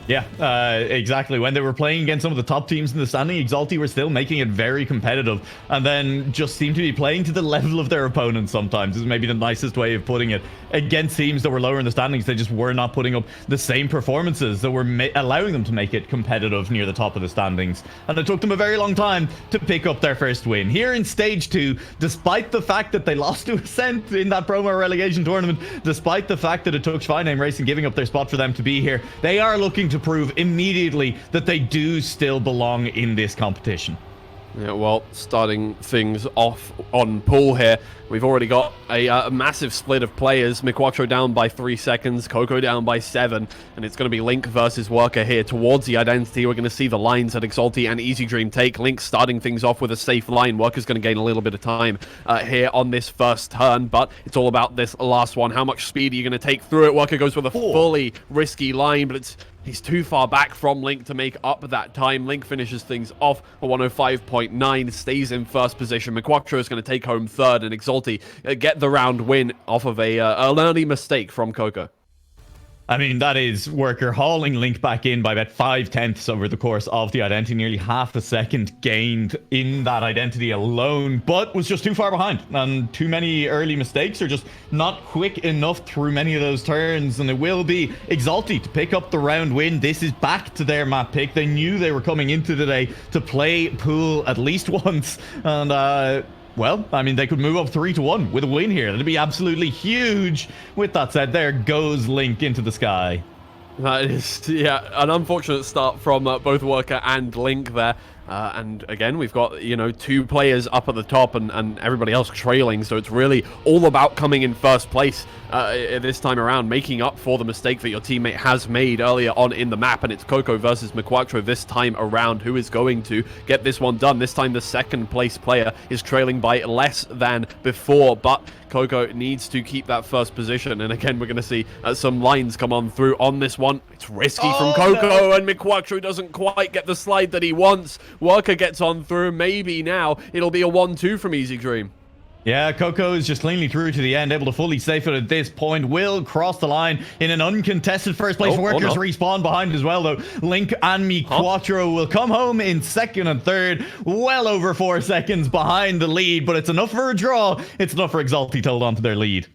Yeah, exactly. When they were playing against some of the top teams in the standing, Exalty were still making it very competitive, and then just seemed to be playing to the level of their opponents sometimes, is maybe the nicest way of putting it. Against teams that were lower in the standings, they just were not putting up the same performances that were allowing them to make it competitive near the top of the standings. And it took them a very long time to pick up their first win. Here in Stage 2, despite the fact that they lost to Ascent in that promo relegation tournament, despite the fact that it took Schweinheim Racing giving up their spot for them to be here, they are looking to prove immediately that they do still belong in this competition. Yeah, well, starting things off on pool here, we've already got a massive split of players. McQuattro down by 3 seconds, Coco down by 7, and it's going to be Link versus Worker here towards the Identity. We're going to see the lines that Exalty and Easy Dream take. Link starting things off with a safe line. Worker's going to gain a little bit of time here on this first turn, but it's all about this last one. How much speed are you going to take through it? Worker goes with a fully risky line, but he's too far back from Link to make up that time. Link finishes things off a 105.9, stays in first position. McQuattro is going to take home third, and Exalty get the round win off of an early mistake from Coco. I mean, that is Worker hauling Link back in by about 5/10 over the course of the Identity. Nearly half a second gained in that Identity alone, but was just too far behind. And too many early mistakes, or just not quick enough through many of those turns. And it will be Exalty to pick up the round win. This is back to their map pick. They knew they were coming into today to play pool at least once. And, well, I mean, they could move up 3-1 with a win here. That'd be absolutely huge. With that said, there goes Link into the sky. That is, yeah, an unfortunate start from both Worker and Link there. And again, we've got, you know, 2 players up at the top and everybody else trailing. So it's really all about coming in first place this time around, making up for the mistake that your teammate has made earlier on in the map. And it's Coco versus McQuattro this time around. Who is going to get this one done? This time the second place player is trailing by less than before, but Coco needs to keep that first position. And again, we're going to see some lines come on through on this one. It's risky from Coco, and McQuattro doesn't quite get the slide that he wants. Worker gets on through. Maybe now it'll be a 1-2 from Easy Dream. Yeah, Coco is just cleanly through to the end, able to fully safe it at this point. Will cross the line in an uncontested first place. Workers respawn behind as well, though. Link and McQuattro will come home in second and third, well over 4 seconds behind the lead, but it's enough for a draw. It's enough for Exalty to hold on to their lead.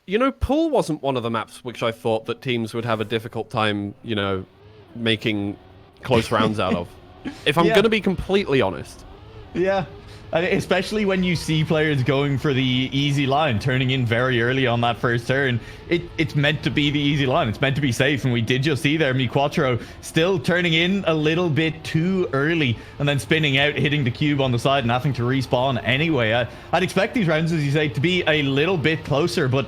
You know, pool wasn't one of the maps which I thought that teams would have a difficult time, you know, making close rounds out of. If I'm going to be completely honest. Yeah. Especially when you see players going for the easy line, turning in very early on that first turn. It's meant to be the easy line. It's meant to be safe. And we did just see there McQuattro still turning in a little bit too early and then spinning out, hitting the cube on the side and having to respawn anyway. I'd expect these rounds, as you say, to be a little bit closer, but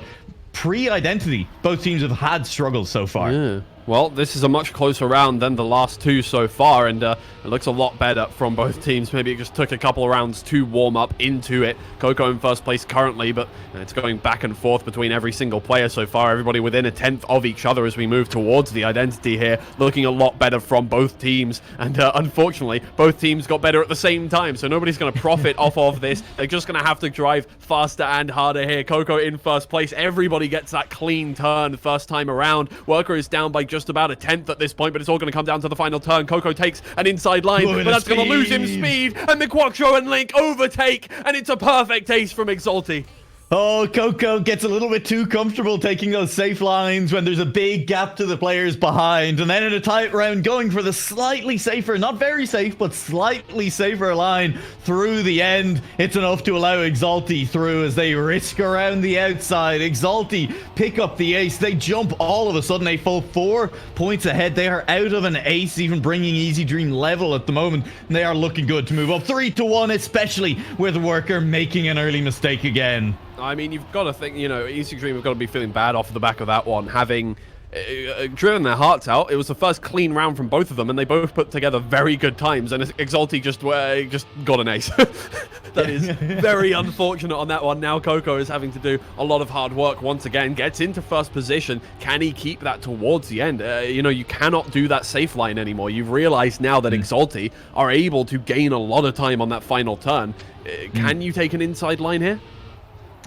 pre-Identity, both teams have had struggles so far. Yeah. Well, this is a much closer round than the last 2 so far, and it looks a lot better from both teams. Maybe it just took a couple of rounds to warm up into it. Coco in first place currently, but it's going back and forth between every single player so far. Everybody within a 10th of each other as we move towards the Identity here. Looking a lot better from both teams, and unfortunately, both teams got better at the same time, so nobody's going to profit off of this. They're just going to have to drive faster and harder here. Coco in first place. Everybody gets that clean turn first time around. Worker is down by just about a 10th at this point, but it's all going to come down to the final turn. Coco takes an inside line, but that's going to lose him speed, and McQuattro and Link overtake, and it's a perfect ace from Exalty. Oh, Coco gets a little bit too comfortable taking those safe lines when there's a big gap to the players behind. And then in a tight round, going for the slightly safer, not very safe, but slightly safer line through the end. It's enough to allow Exalty through as they risk around the outside. Exalty pick up the ace. They jump all of a sudden a full 4 points ahead. They are out of an ace, even bringing Easy Dream level at the moment. And they are looking good to move up 3-1, especially with Worker making an early mistake again. I mean, you've got to think, you know, Easy Dream have got to be feeling bad off the back of that one, having driven their hearts out. It was the first clean round from both of them, and they both put together very good times, and Exalty just got an ace. That is very unfortunate on that one. Now Coco is having to do a lot of hard work once again, gets into first position. Can he keep that towards the end? You know, you cannot do that safe line anymore. You've realized now that Exalty are able to gain a lot of time on that final turn. Can you take an inside line here?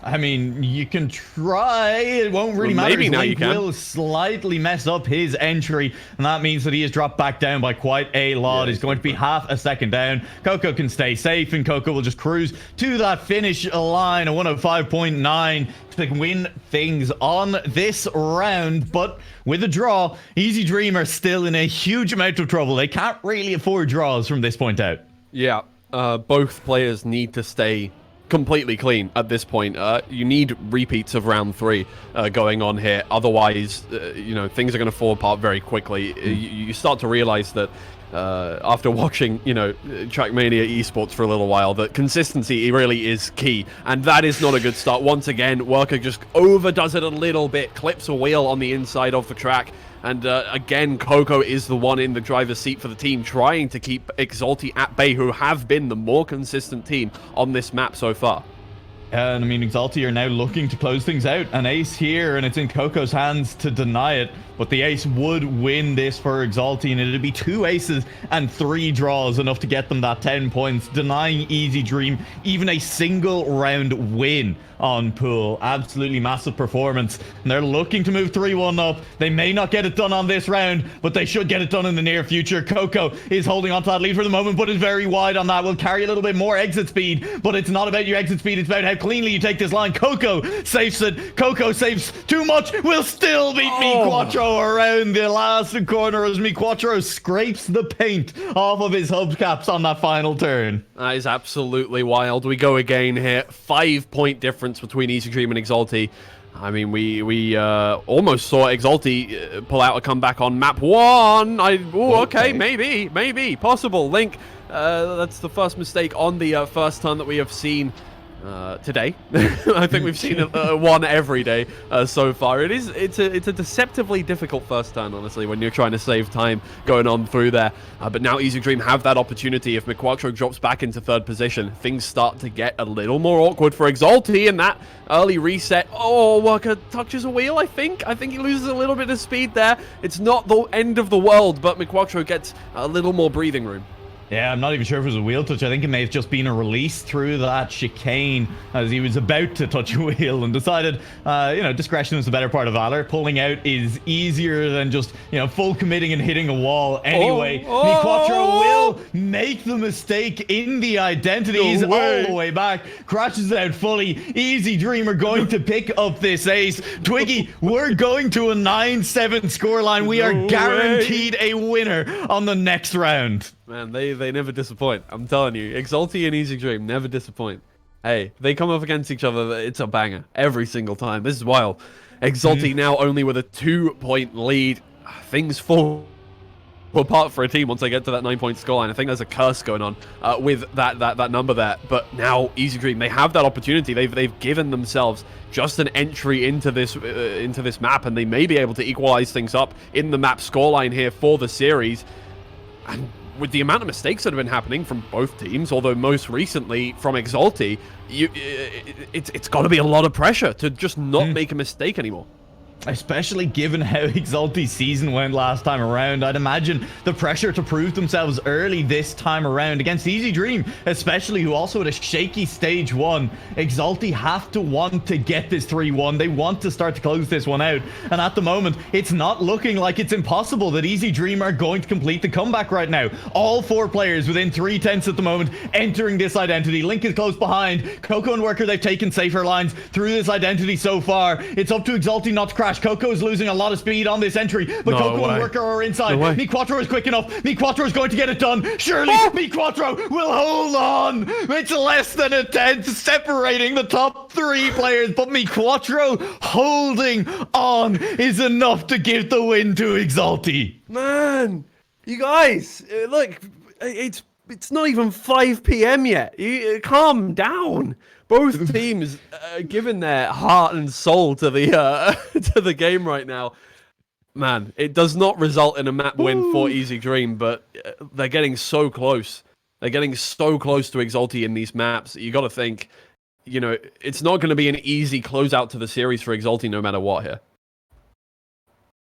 I mean, you can try. It won't really matter. Maybe now you can. Will slightly mess up his entry, and that means that he is dropped back down by quite a lot. He's going to be half a second down. Coco can stay safe, and Coco will just cruise to that finish line, a 105.9 to win things on this round. But with a draw, Easy Dream are still in a huge amount of trouble. They can't really afford draws from this point out. Yeah, both players need to stay completely clean at this point. You need repeats of round 3 going on here. Otherwise, you know, things are going to fall apart very quickly. You start to realize that after watching, you know, Trackmania esports for a little while, that consistency really is key, and that is not a good start. Once again, Worker just overdoes it a little bit, clips a wheel on the inside of the track. And again, Coco is the one in the driver's seat for the team, trying to keep Exalty at bay, who have been the more consistent team on this map so far. And I mean, Exalty are now looking to close things out. An ace here, and it's in Coco's hands to deny it. But the ace would win this for Exalty, and it'd be 2 aces and 3 draws, enough to get them that 10 points, denying Easy Dream even a single round win on pool. Absolutely massive performance. And they're looking to move 3-1 up. They may not get it done on this round, but they should get it done in the near future. Coco is holding on to that lead for the moment, but is very wide on that. Will carry a little bit more exit speed, but it's not about your exit speed. It's about how cleanly you take this line. Coco safes it. Coco saves too much. Will still beat Mi Quattro around the last corner as Mi Quattro scrapes the paint off of his hubcaps on that final turn. That is absolutely wild. We go again here. 5-point difference between Easy Dream and Exalty. I mean, we almost saw Exalty pull out a comeback on map 1. Okay, maybe possible. Link, that's the first mistake on the first turn that we have seen today. I think we've seen one every day so far. It's a deceptively difficult first turn, honestly, when you're trying to save time going on through there. But now Easy Dream have that opportunity. If Mi Quattro drops back into 3rd position, things start to get a little more awkward for Exalty in that early reset. Worker touches a wheel, I think. I think he loses a little bit of speed there. It's not the end of the world, but Mi Quattro gets a little more breathing room. Yeah, I'm not even sure if it was a wheel touch. I think it may have just been a release through that chicane as he was about to touch a wheel and decided, you know, discretion is the better part of valor. Pulling out is easier than just, you know, full committing and hitting a wall anyway. Mi Quattro will make the mistake in the identities all the way back. Crashes out fully. Easy Dream are going to pick up this ace. Twiggy, we're going to a 9-7 scoreline. We are guaranteed a winner on the next round. Man, they never disappoint. I'm telling you, Exalty and Easy Dream never disappoint. Hey, they come up against each other, it's a banger every single time. This is wild. Exalty now only with a 2-point lead. Things fall apart for a team once they get to that 9-point scoreline. I think there's a curse going on with that number there. But now Easy Dream, they have that opportunity. They've given themselves just an entry into this map, and they may be able to equalize things up in the map scoreline here for the series. And with the amount of mistakes that have been happening from both teams, although most recently from Exalty, it's got to be a lot of pressure to just not make a mistake anymore. Especially given how Exalty's season went last time around. I'd imagine the pressure to prove themselves early this time around against Easy Dream, especially, who also had a shaky stage 1. Exalty have to want to get this 3-1. They want to start to close this one out. And at the moment, it's not looking like it's impossible that Easy Dream are going to complete the comeback right now. All 4 players within 3/10 at the moment entering this identity. Link is close behind. Coco and Worker, they've taken safer lines through this identity so far. It's up to Exalty not to crash. Coco is losing a lot of speed on this entry, but Coco and Worker are inside. Mi Quattro is quick enough. Mi Quattro is going to get it done. Surely Mi Quattro will hold on. It's less than a 10th separating the top 3 players, but Mi Quattro holding on is enough to give the win to Exalty. Man, you guys, look, it's not even 5 p.m. yet. Calm down. Both teams giving their heart and soul to the to the game right now. Man, it does not result in a map win for Easy Dream, but they're getting so close. They're getting so close to Exalty in these maps. You got to think, you know, it's not going to be an easy closeout to the series for Exalty no matter what here.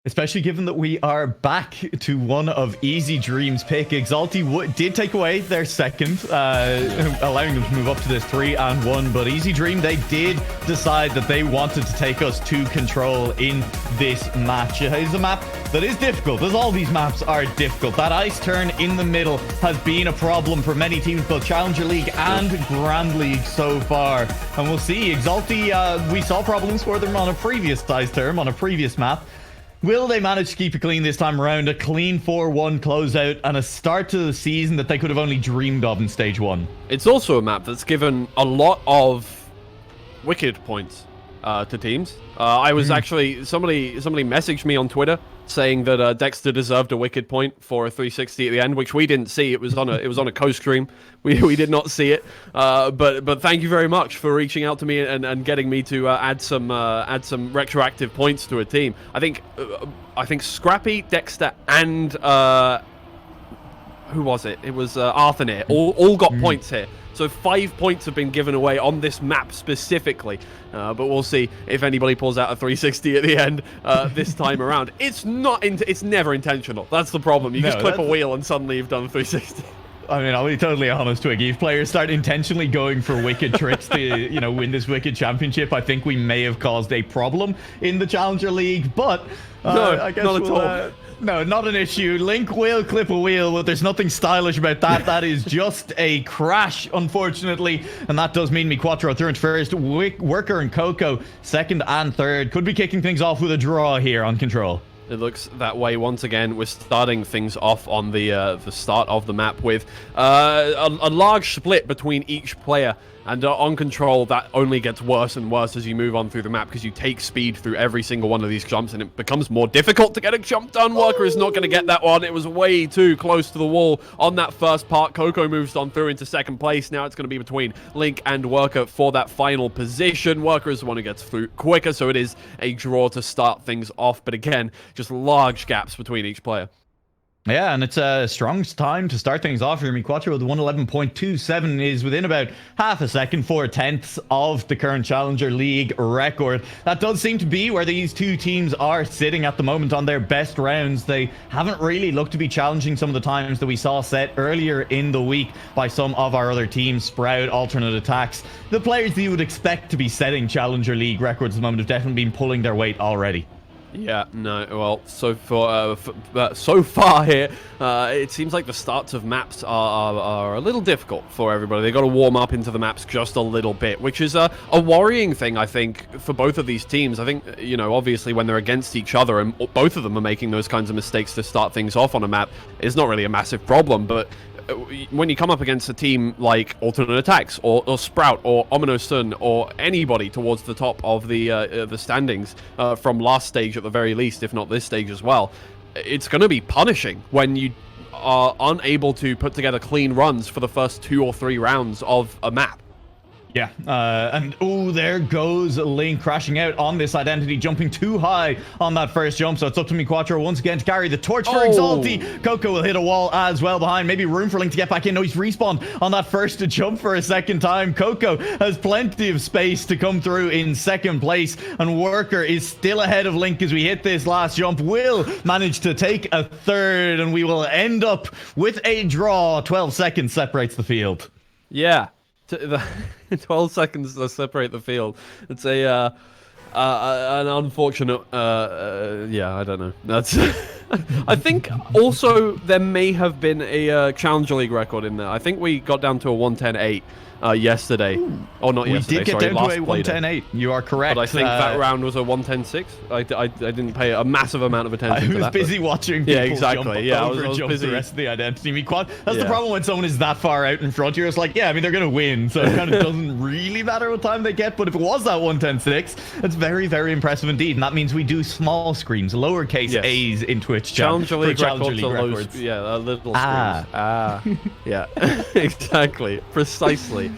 Especially given that we are back to one of Easy Dream's pick. Exalty did take away their second, allowing them to move up to this 3-1. But Easy Dream, they did decide that they wanted to take us to control in this match. It is a map that is difficult, as all these maps are difficult. That ice turn in the middle has been a problem for many teams, both Challenger League and Grand League so far. And we'll see. Exalty, we saw problems for them on a previous ice turn, on a previous map. Will they manage to keep it clean this time around? A clean 4-1 closeout and a start to the season that they could have only dreamed of in Stage 1. It's also a map that's given a lot of wicked points to teams. I was actually... Somebody messaged me on Twitter saying that Dexter deserved a wicked point for a 360 at the end, which we didn't see. It was on a co-stream. We did not see it. But thank you very much for reaching out to me and getting me to add some retroactive points to a team. I think Scrappy, Dexter, and who was it? It was Arthur. All got points here. So 5 points have been given away on this map specifically. But we'll see if anybody pulls out a 360 at the end this time around. It's never intentional. That's the problem. You just clip a wheel and suddenly you've done a 360. I mean, I'll be totally honest, Twiggy. If players start intentionally going for wicked tricks to, win this wicked championship, I think we may have caused a problem in the Challenger League. But no, I guess not at all. No, not an issue. Link will clip a wheel, but there's nothing stylish about that. That is just a crash, unfortunately. And that does mean Quattro through and first. Worker and Coco second and third. Could be kicking things off with a draw here on Control. It looks that way once again. We're starting things off on the start of the map with a large split between each player. And on Control, that only gets worse and worse as you move on through the map because you take speed through every single one of these jumps and it becomes more difficult to get a jump done. Worker is not going to get that one. It was way too close to the wall on that first part. Coco moves on through into second place. Now it's going to be between Link and Worker for that final position. Worker is the one who gets through quicker, so it is a draw to start things off. But again, just large gaps between each player. Yeah, and it's a strong time to start things off here. Quattro with 111.27 is within about half a second, 4/10 of the current Challenger League record. That does seem to be where these two teams are sitting at the moment on their best rounds. They haven't really looked to be challenging some of the times that we saw set earlier in the week by some of our other teams, Sprout, Alternate Attacks. The players that you would expect to be setting Challenger League records at the moment have definitely been pulling their weight already. Yeah, no, well, so far here, it seems like the starts of maps are a little difficult for everybody. They've got to warm up into the maps just a little bit, which is a worrying thing, I think, for both of these teams. I think, obviously when they're against each other and both of them are making those kinds of mistakes to start things off on a map, it's not really a massive problem, but when you come up against a team like Alternate Attacks or Sprout or Omino Sun or anybody towards the top of the standings from last stage at the very least, if not this stage as well, it's going to be punishing when you are unable to put together clean runs for the first 2 or 3 rounds of a map. Yeah, and there goes Link crashing out on this identity, jumping too high on that first jump. So it's up to Quattro once again to carry the torch for Exalty. Coco will hit a wall as well behind. Maybe room for Link to get back in. No, he's respawned on that first jump for a second time. Coco has plenty of space to come through in second place, and Worker is still ahead of Link as we hit this last jump. Will manage to take a third, and we will end up with a draw. 12 seconds separates the field. Yeah. 12 seconds to separate the field. It's an unfortunate. Yeah, I don't know. That's. I think also there may have been a Challenger League record in there. I think we got down to a 110.8 yesterday. Oh, not yesterday. We did get down to a 110.8. You are correct. But I think that round was a 110.6. I didn't pay a massive amount of attention to that. I was busy watching people jump I was jump busy. The rest of the identity. That's the problem when someone is that far out in front. You're just like, yeah, I mean, they're going to win. So it kind of doesn't really matter what time they get. But if it was that 110.6, it's very, very impressive indeed. And that means we do small screens, lowercase A's in Twitch. Challenger League records. Yeah, little screens. Yeah, exactly. Precisely.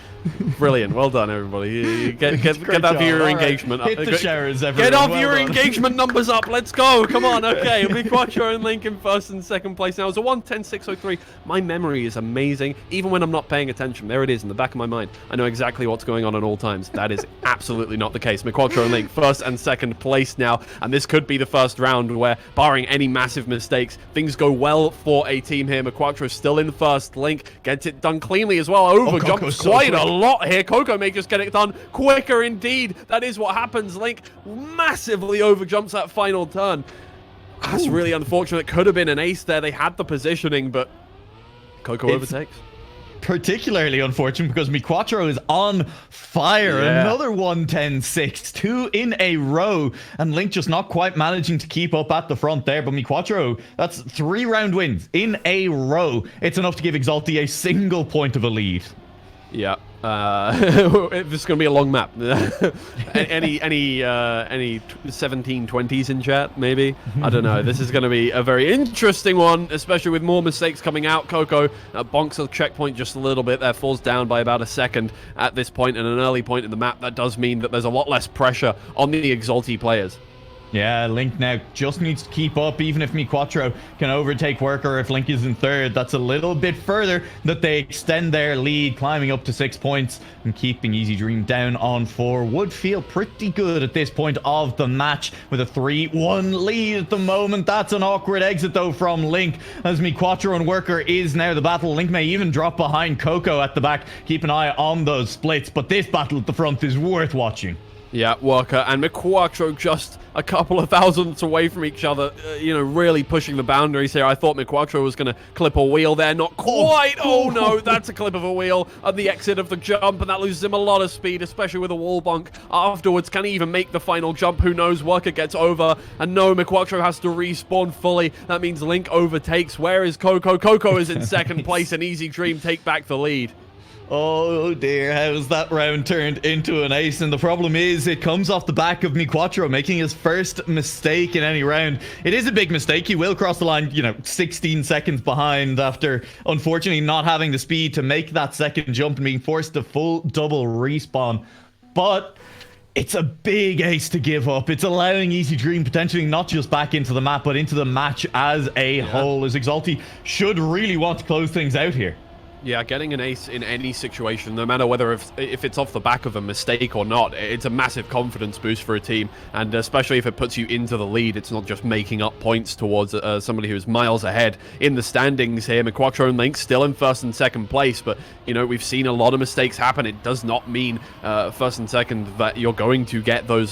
Brilliant. Well done, everybody. Get that viewer engagement up. Hit the shares, everyone. Get our well viewer done. engagement numbers up. Let's go. Come on. Okay. McQuattro and Link in first and second place. Now, it's a 1:10.603. My memory is amazing, even when I'm not paying attention. There it is in the back of my mind. I know exactly what's going on at all times. That is absolutely not the case. McQuattro and Link first and second place now, and this could be the first round where, barring any massive mistakes, things go well for a team here. McQuattro still in first. Link gets it done cleanly as well. Over jumps quite a lot here. Coco may just get it done quicker indeed. That is what happens. Link massively over jumps that final turn. That's really unfortunate. Could have been an ace there. They had the positioning, but Coco overtakes. Particularly unfortunate because McQuattro is on fire. Another 1:10.6, 2 in a row, and Link just not quite managing to keep up at the front there. But McQuattro, that's 3 round wins in a row. It's enough to give Exalty a single point of a lead. Yeah. This is going to be a long map. any 1720s in chat, maybe? I don't know. This is going to be a very interesting one, especially with more mistakes coming out. Coco bonks a checkpoint just a little bit there, falls down by about a second at this point, and an early point in the map. That does mean that there's a lot less pressure on the Exalty players. Yeah, Link now just needs to keep up. Even if McQuattro can overtake Worker, if Link is in third, that's a little bit further that they extend their lead, climbing up to 6 points and keeping Easy Dream down on 4. Would feel pretty good at this point of the match with a 3-1 lead at the moment. That's an awkward exit though from Link, as McQuattro and Worker is now the battle. Link may even drop behind Coco at the back. Keep an eye on those splits, but this battle at the front is worth watching. Yeah, Worker and McQuattro just a couple of thousandths away from each other, really pushing the boundaries here. I thought McQuattro was going to clip a wheel there. Not quite. Oh, no, that's a clip of a wheel at the exit of the jump, and that loses him a lot of speed, especially with a wall bonk afterwards. Can he even make the final jump? Who knows? Worker gets over, and no, McQuattro has to respawn fully. That means Link overtakes. Where is Coco? Coco is in second place, and Easy Dream take back the lead. Oh dear, how's that round turned into an ace? And the problem is, it comes off the back of McQuattro making his first mistake in any round. It is a big mistake. He will cross the line, 16 seconds behind after, unfortunately, not having the speed to make that second jump and being forced to full double respawn. But it's a big ace to give up. It's allowing Easy Dream potentially not just back into the map, but into the match as a whole, as Exalty should really want to close things out here. Yeah, getting an ace in any situation, no matter whether if it's off the back of a mistake or not, it's a massive confidence boost for a team, and especially if it puts you into the lead, it's not just making up points towards somebody who's miles ahead in the standings here. McQuattro and Link still in first and second place, but we've seen a lot of mistakes happen. It does not mean first and second that you're going to get those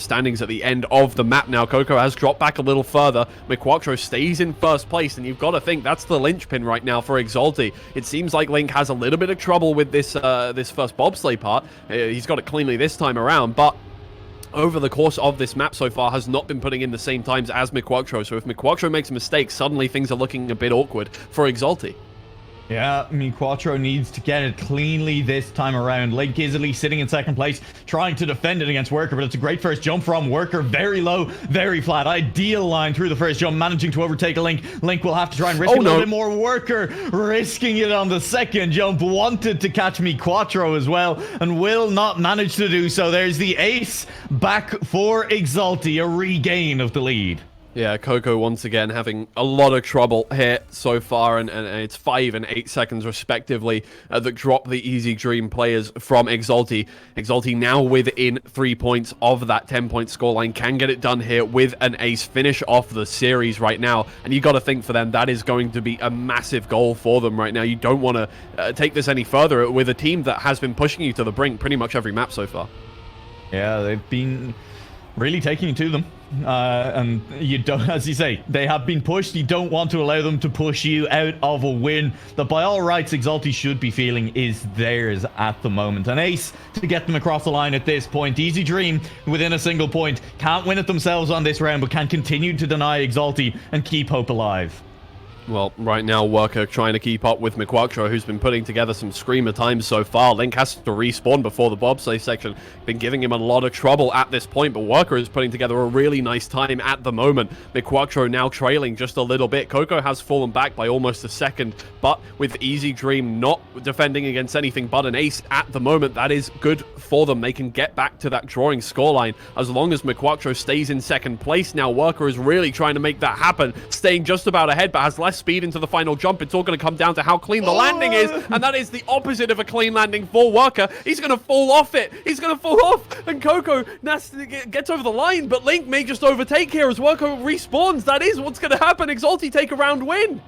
standings at the end of the map. Now Coco has dropped back a little further. McQuattro stays in first place, and you've got to think that's the linchpin right now for Exalty. It seems like Link has a little bit of trouble with this this first bobsleigh part. He's got it cleanly this time around, but over the course of this map so far has not been putting in the same times as McQuattro. So if McQuattro makes a mistake, suddenly things are looking a bit awkward for Exalty. Yeah, McQuattro needs to get it cleanly this time around. Link is at least sitting in second place, trying to defend it against Worker, but it's a great first jump from Worker. Very low, very flat. Ideal line through the first jump, managing to overtake a Link. Link will have to try and risk a little bit more. Worker risking it on the second jump. Wanted to catch McQuattro as well, and will not manage to do so. There's the ace back for Exalty, a regain of the lead. Yeah, Coco once again having a lot of trouble here so far, and it's 5 and 8 seconds respectively that drop the Easy Dream players from Exalty. Exalty now within 3 points of that 10-point scoreline, can get it done here with an ace, finish off the series right now, and you got to think for them that is going to be a massive goal for them right now. You don't want to take this any further with a team that has been pushing you to the brink pretty much every map so far. Yeah, they've been really taking it to them. And you don't, as you say, they have been pushed. You don't want to allow them to push you out of a win that by all rights Exalty should be feeling is theirs at the moment. An ace to get them across the line at this point. Easy Dream within a single point. Can't win it themselves on this round, but can continue to deny Exalty and keep hope alive. Well, right now, Worker trying to keep up with McQuattro, who's been putting together some screamer times so far. Link has to respawn before the bobsleigh section. Been giving him a lot of trouble at this point, but Worker is putting together a really nice time at the moment. McQuattro now trailing just a little bit. Coco has fallen back by almost a second, but with Easy Dream not defending against anything but an ace at the moment, that is good for them. They can get back to that drawing scoreline as long as McQuattro stays in second place. Now, Worker is really trying to make that happen, staying just about ahead, but has less speed into the final jump. It's all going to come down to how clean the landing is, and that is the opposite of a clean landing for Worker. He's going to fall off it. He's going to fall off, and Coco gets over the line, but Link may just overtake here as Worker respawns. That is what's going to happen. Exalty take a round win.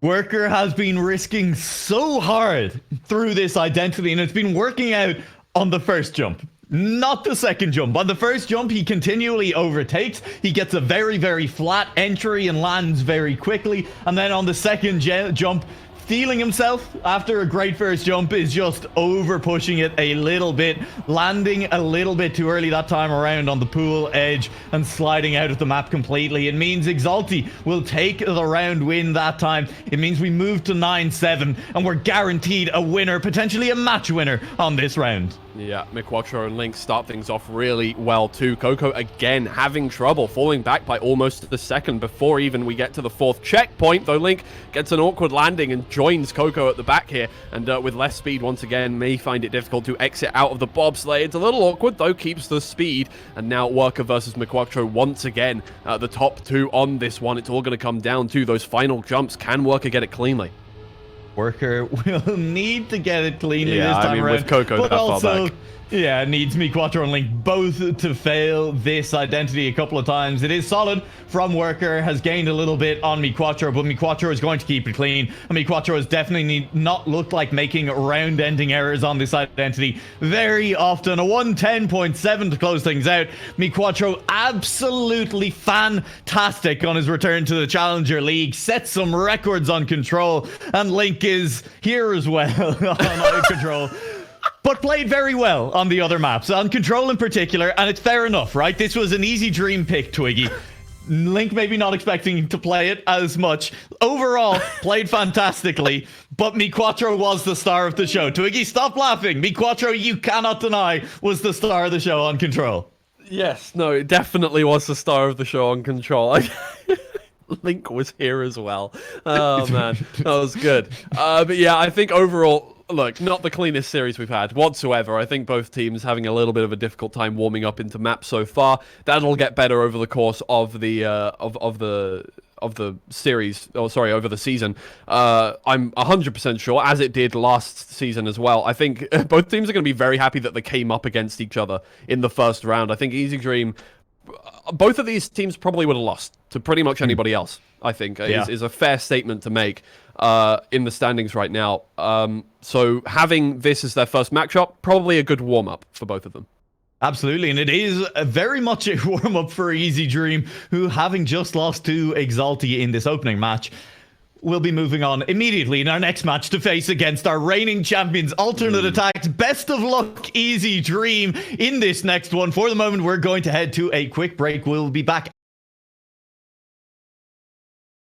Worker has been risking so hard through this identity, and it's been working out on the first jump. Not the second jump. On the first jump, he continually overtakes. He gets a very, very flat entry and lands very quickly. And then on the second jump, stealing himself after a great first jump is just over pushing it a little bit, landing a little bit too early that time around on the pool edge and sliding out of the map completely. It means Exalty will take the round win that time. It means we move to 9-7 and we're guaranteed a winner, potentially a match winner on this round. Yeah, McQuattro and Link start things off really well too. Coco again having trouble, falling back by almost the second before even we get to the fourth checkpoint, though Link gets an awkward landing and joins Coco at the back here, and with less speed once again may find it difficult to exit out of the bobsleigh. It's a little awkward though, keeps the speed, and now Worker versus McQuattro once again, the top two on this one. It's all going to come down to those final jumps. Can Worker get it cleanly? Worker will need to get it cleanly this time around. With Coco but that also, far back. Yeah, needs McQuattro and Link both to fail this identity a couple of times. It is solid from Worker, has gained a little bit on McQuattro, but McQuattro is going to keep it clean. And McQuattro has definitely not looked like making round-ending errors on this identity very often. A 110.7 to close things out. McQuattro absolutely fantastic on his return to the Challenger League. Set some records on Control, and Link is here as well on Control. But played very well on the other maps, on Control in particular, and it's fair enough, right? This was an easy dream pick, Twiggy. Link maybe not expecting to play it as much. Overall, played fantastically, but McQuattro was the star of the show. Twiggy, stop laughing. McQuattro, you cannot deny, was the star of the show on Control. Yes, no, it definitely was the star of the show on Control. Link was here as well. Oh, man, that was good. But yeah, I think overall, look, not the cleanest series we've had whatsoever. I think both teams having a little bit of a difficult time warming up into maps so far. That'll get better over the course of the series, over the season. I'm 100% sure, as it did last season as well. I think both teams are going to be very happy that they came up against each other in the first round. I think Easy Dream, both of these teams probably would have lost to pretty much anybody else, I think, is a fair statement to make in the standings right now. So having this as their first matchup, probably a good warm-up for both of them. Absolutely, and it is very much a warm-up for Easy Dream, who, having just lost to Exalty in this opening match, will be moving on immediately in our next match to face against our reigning champions, Alternate Attacks. Best of luck, Easy Dream, in this next one. For the moment, we're going to head to a quick break. We'll be back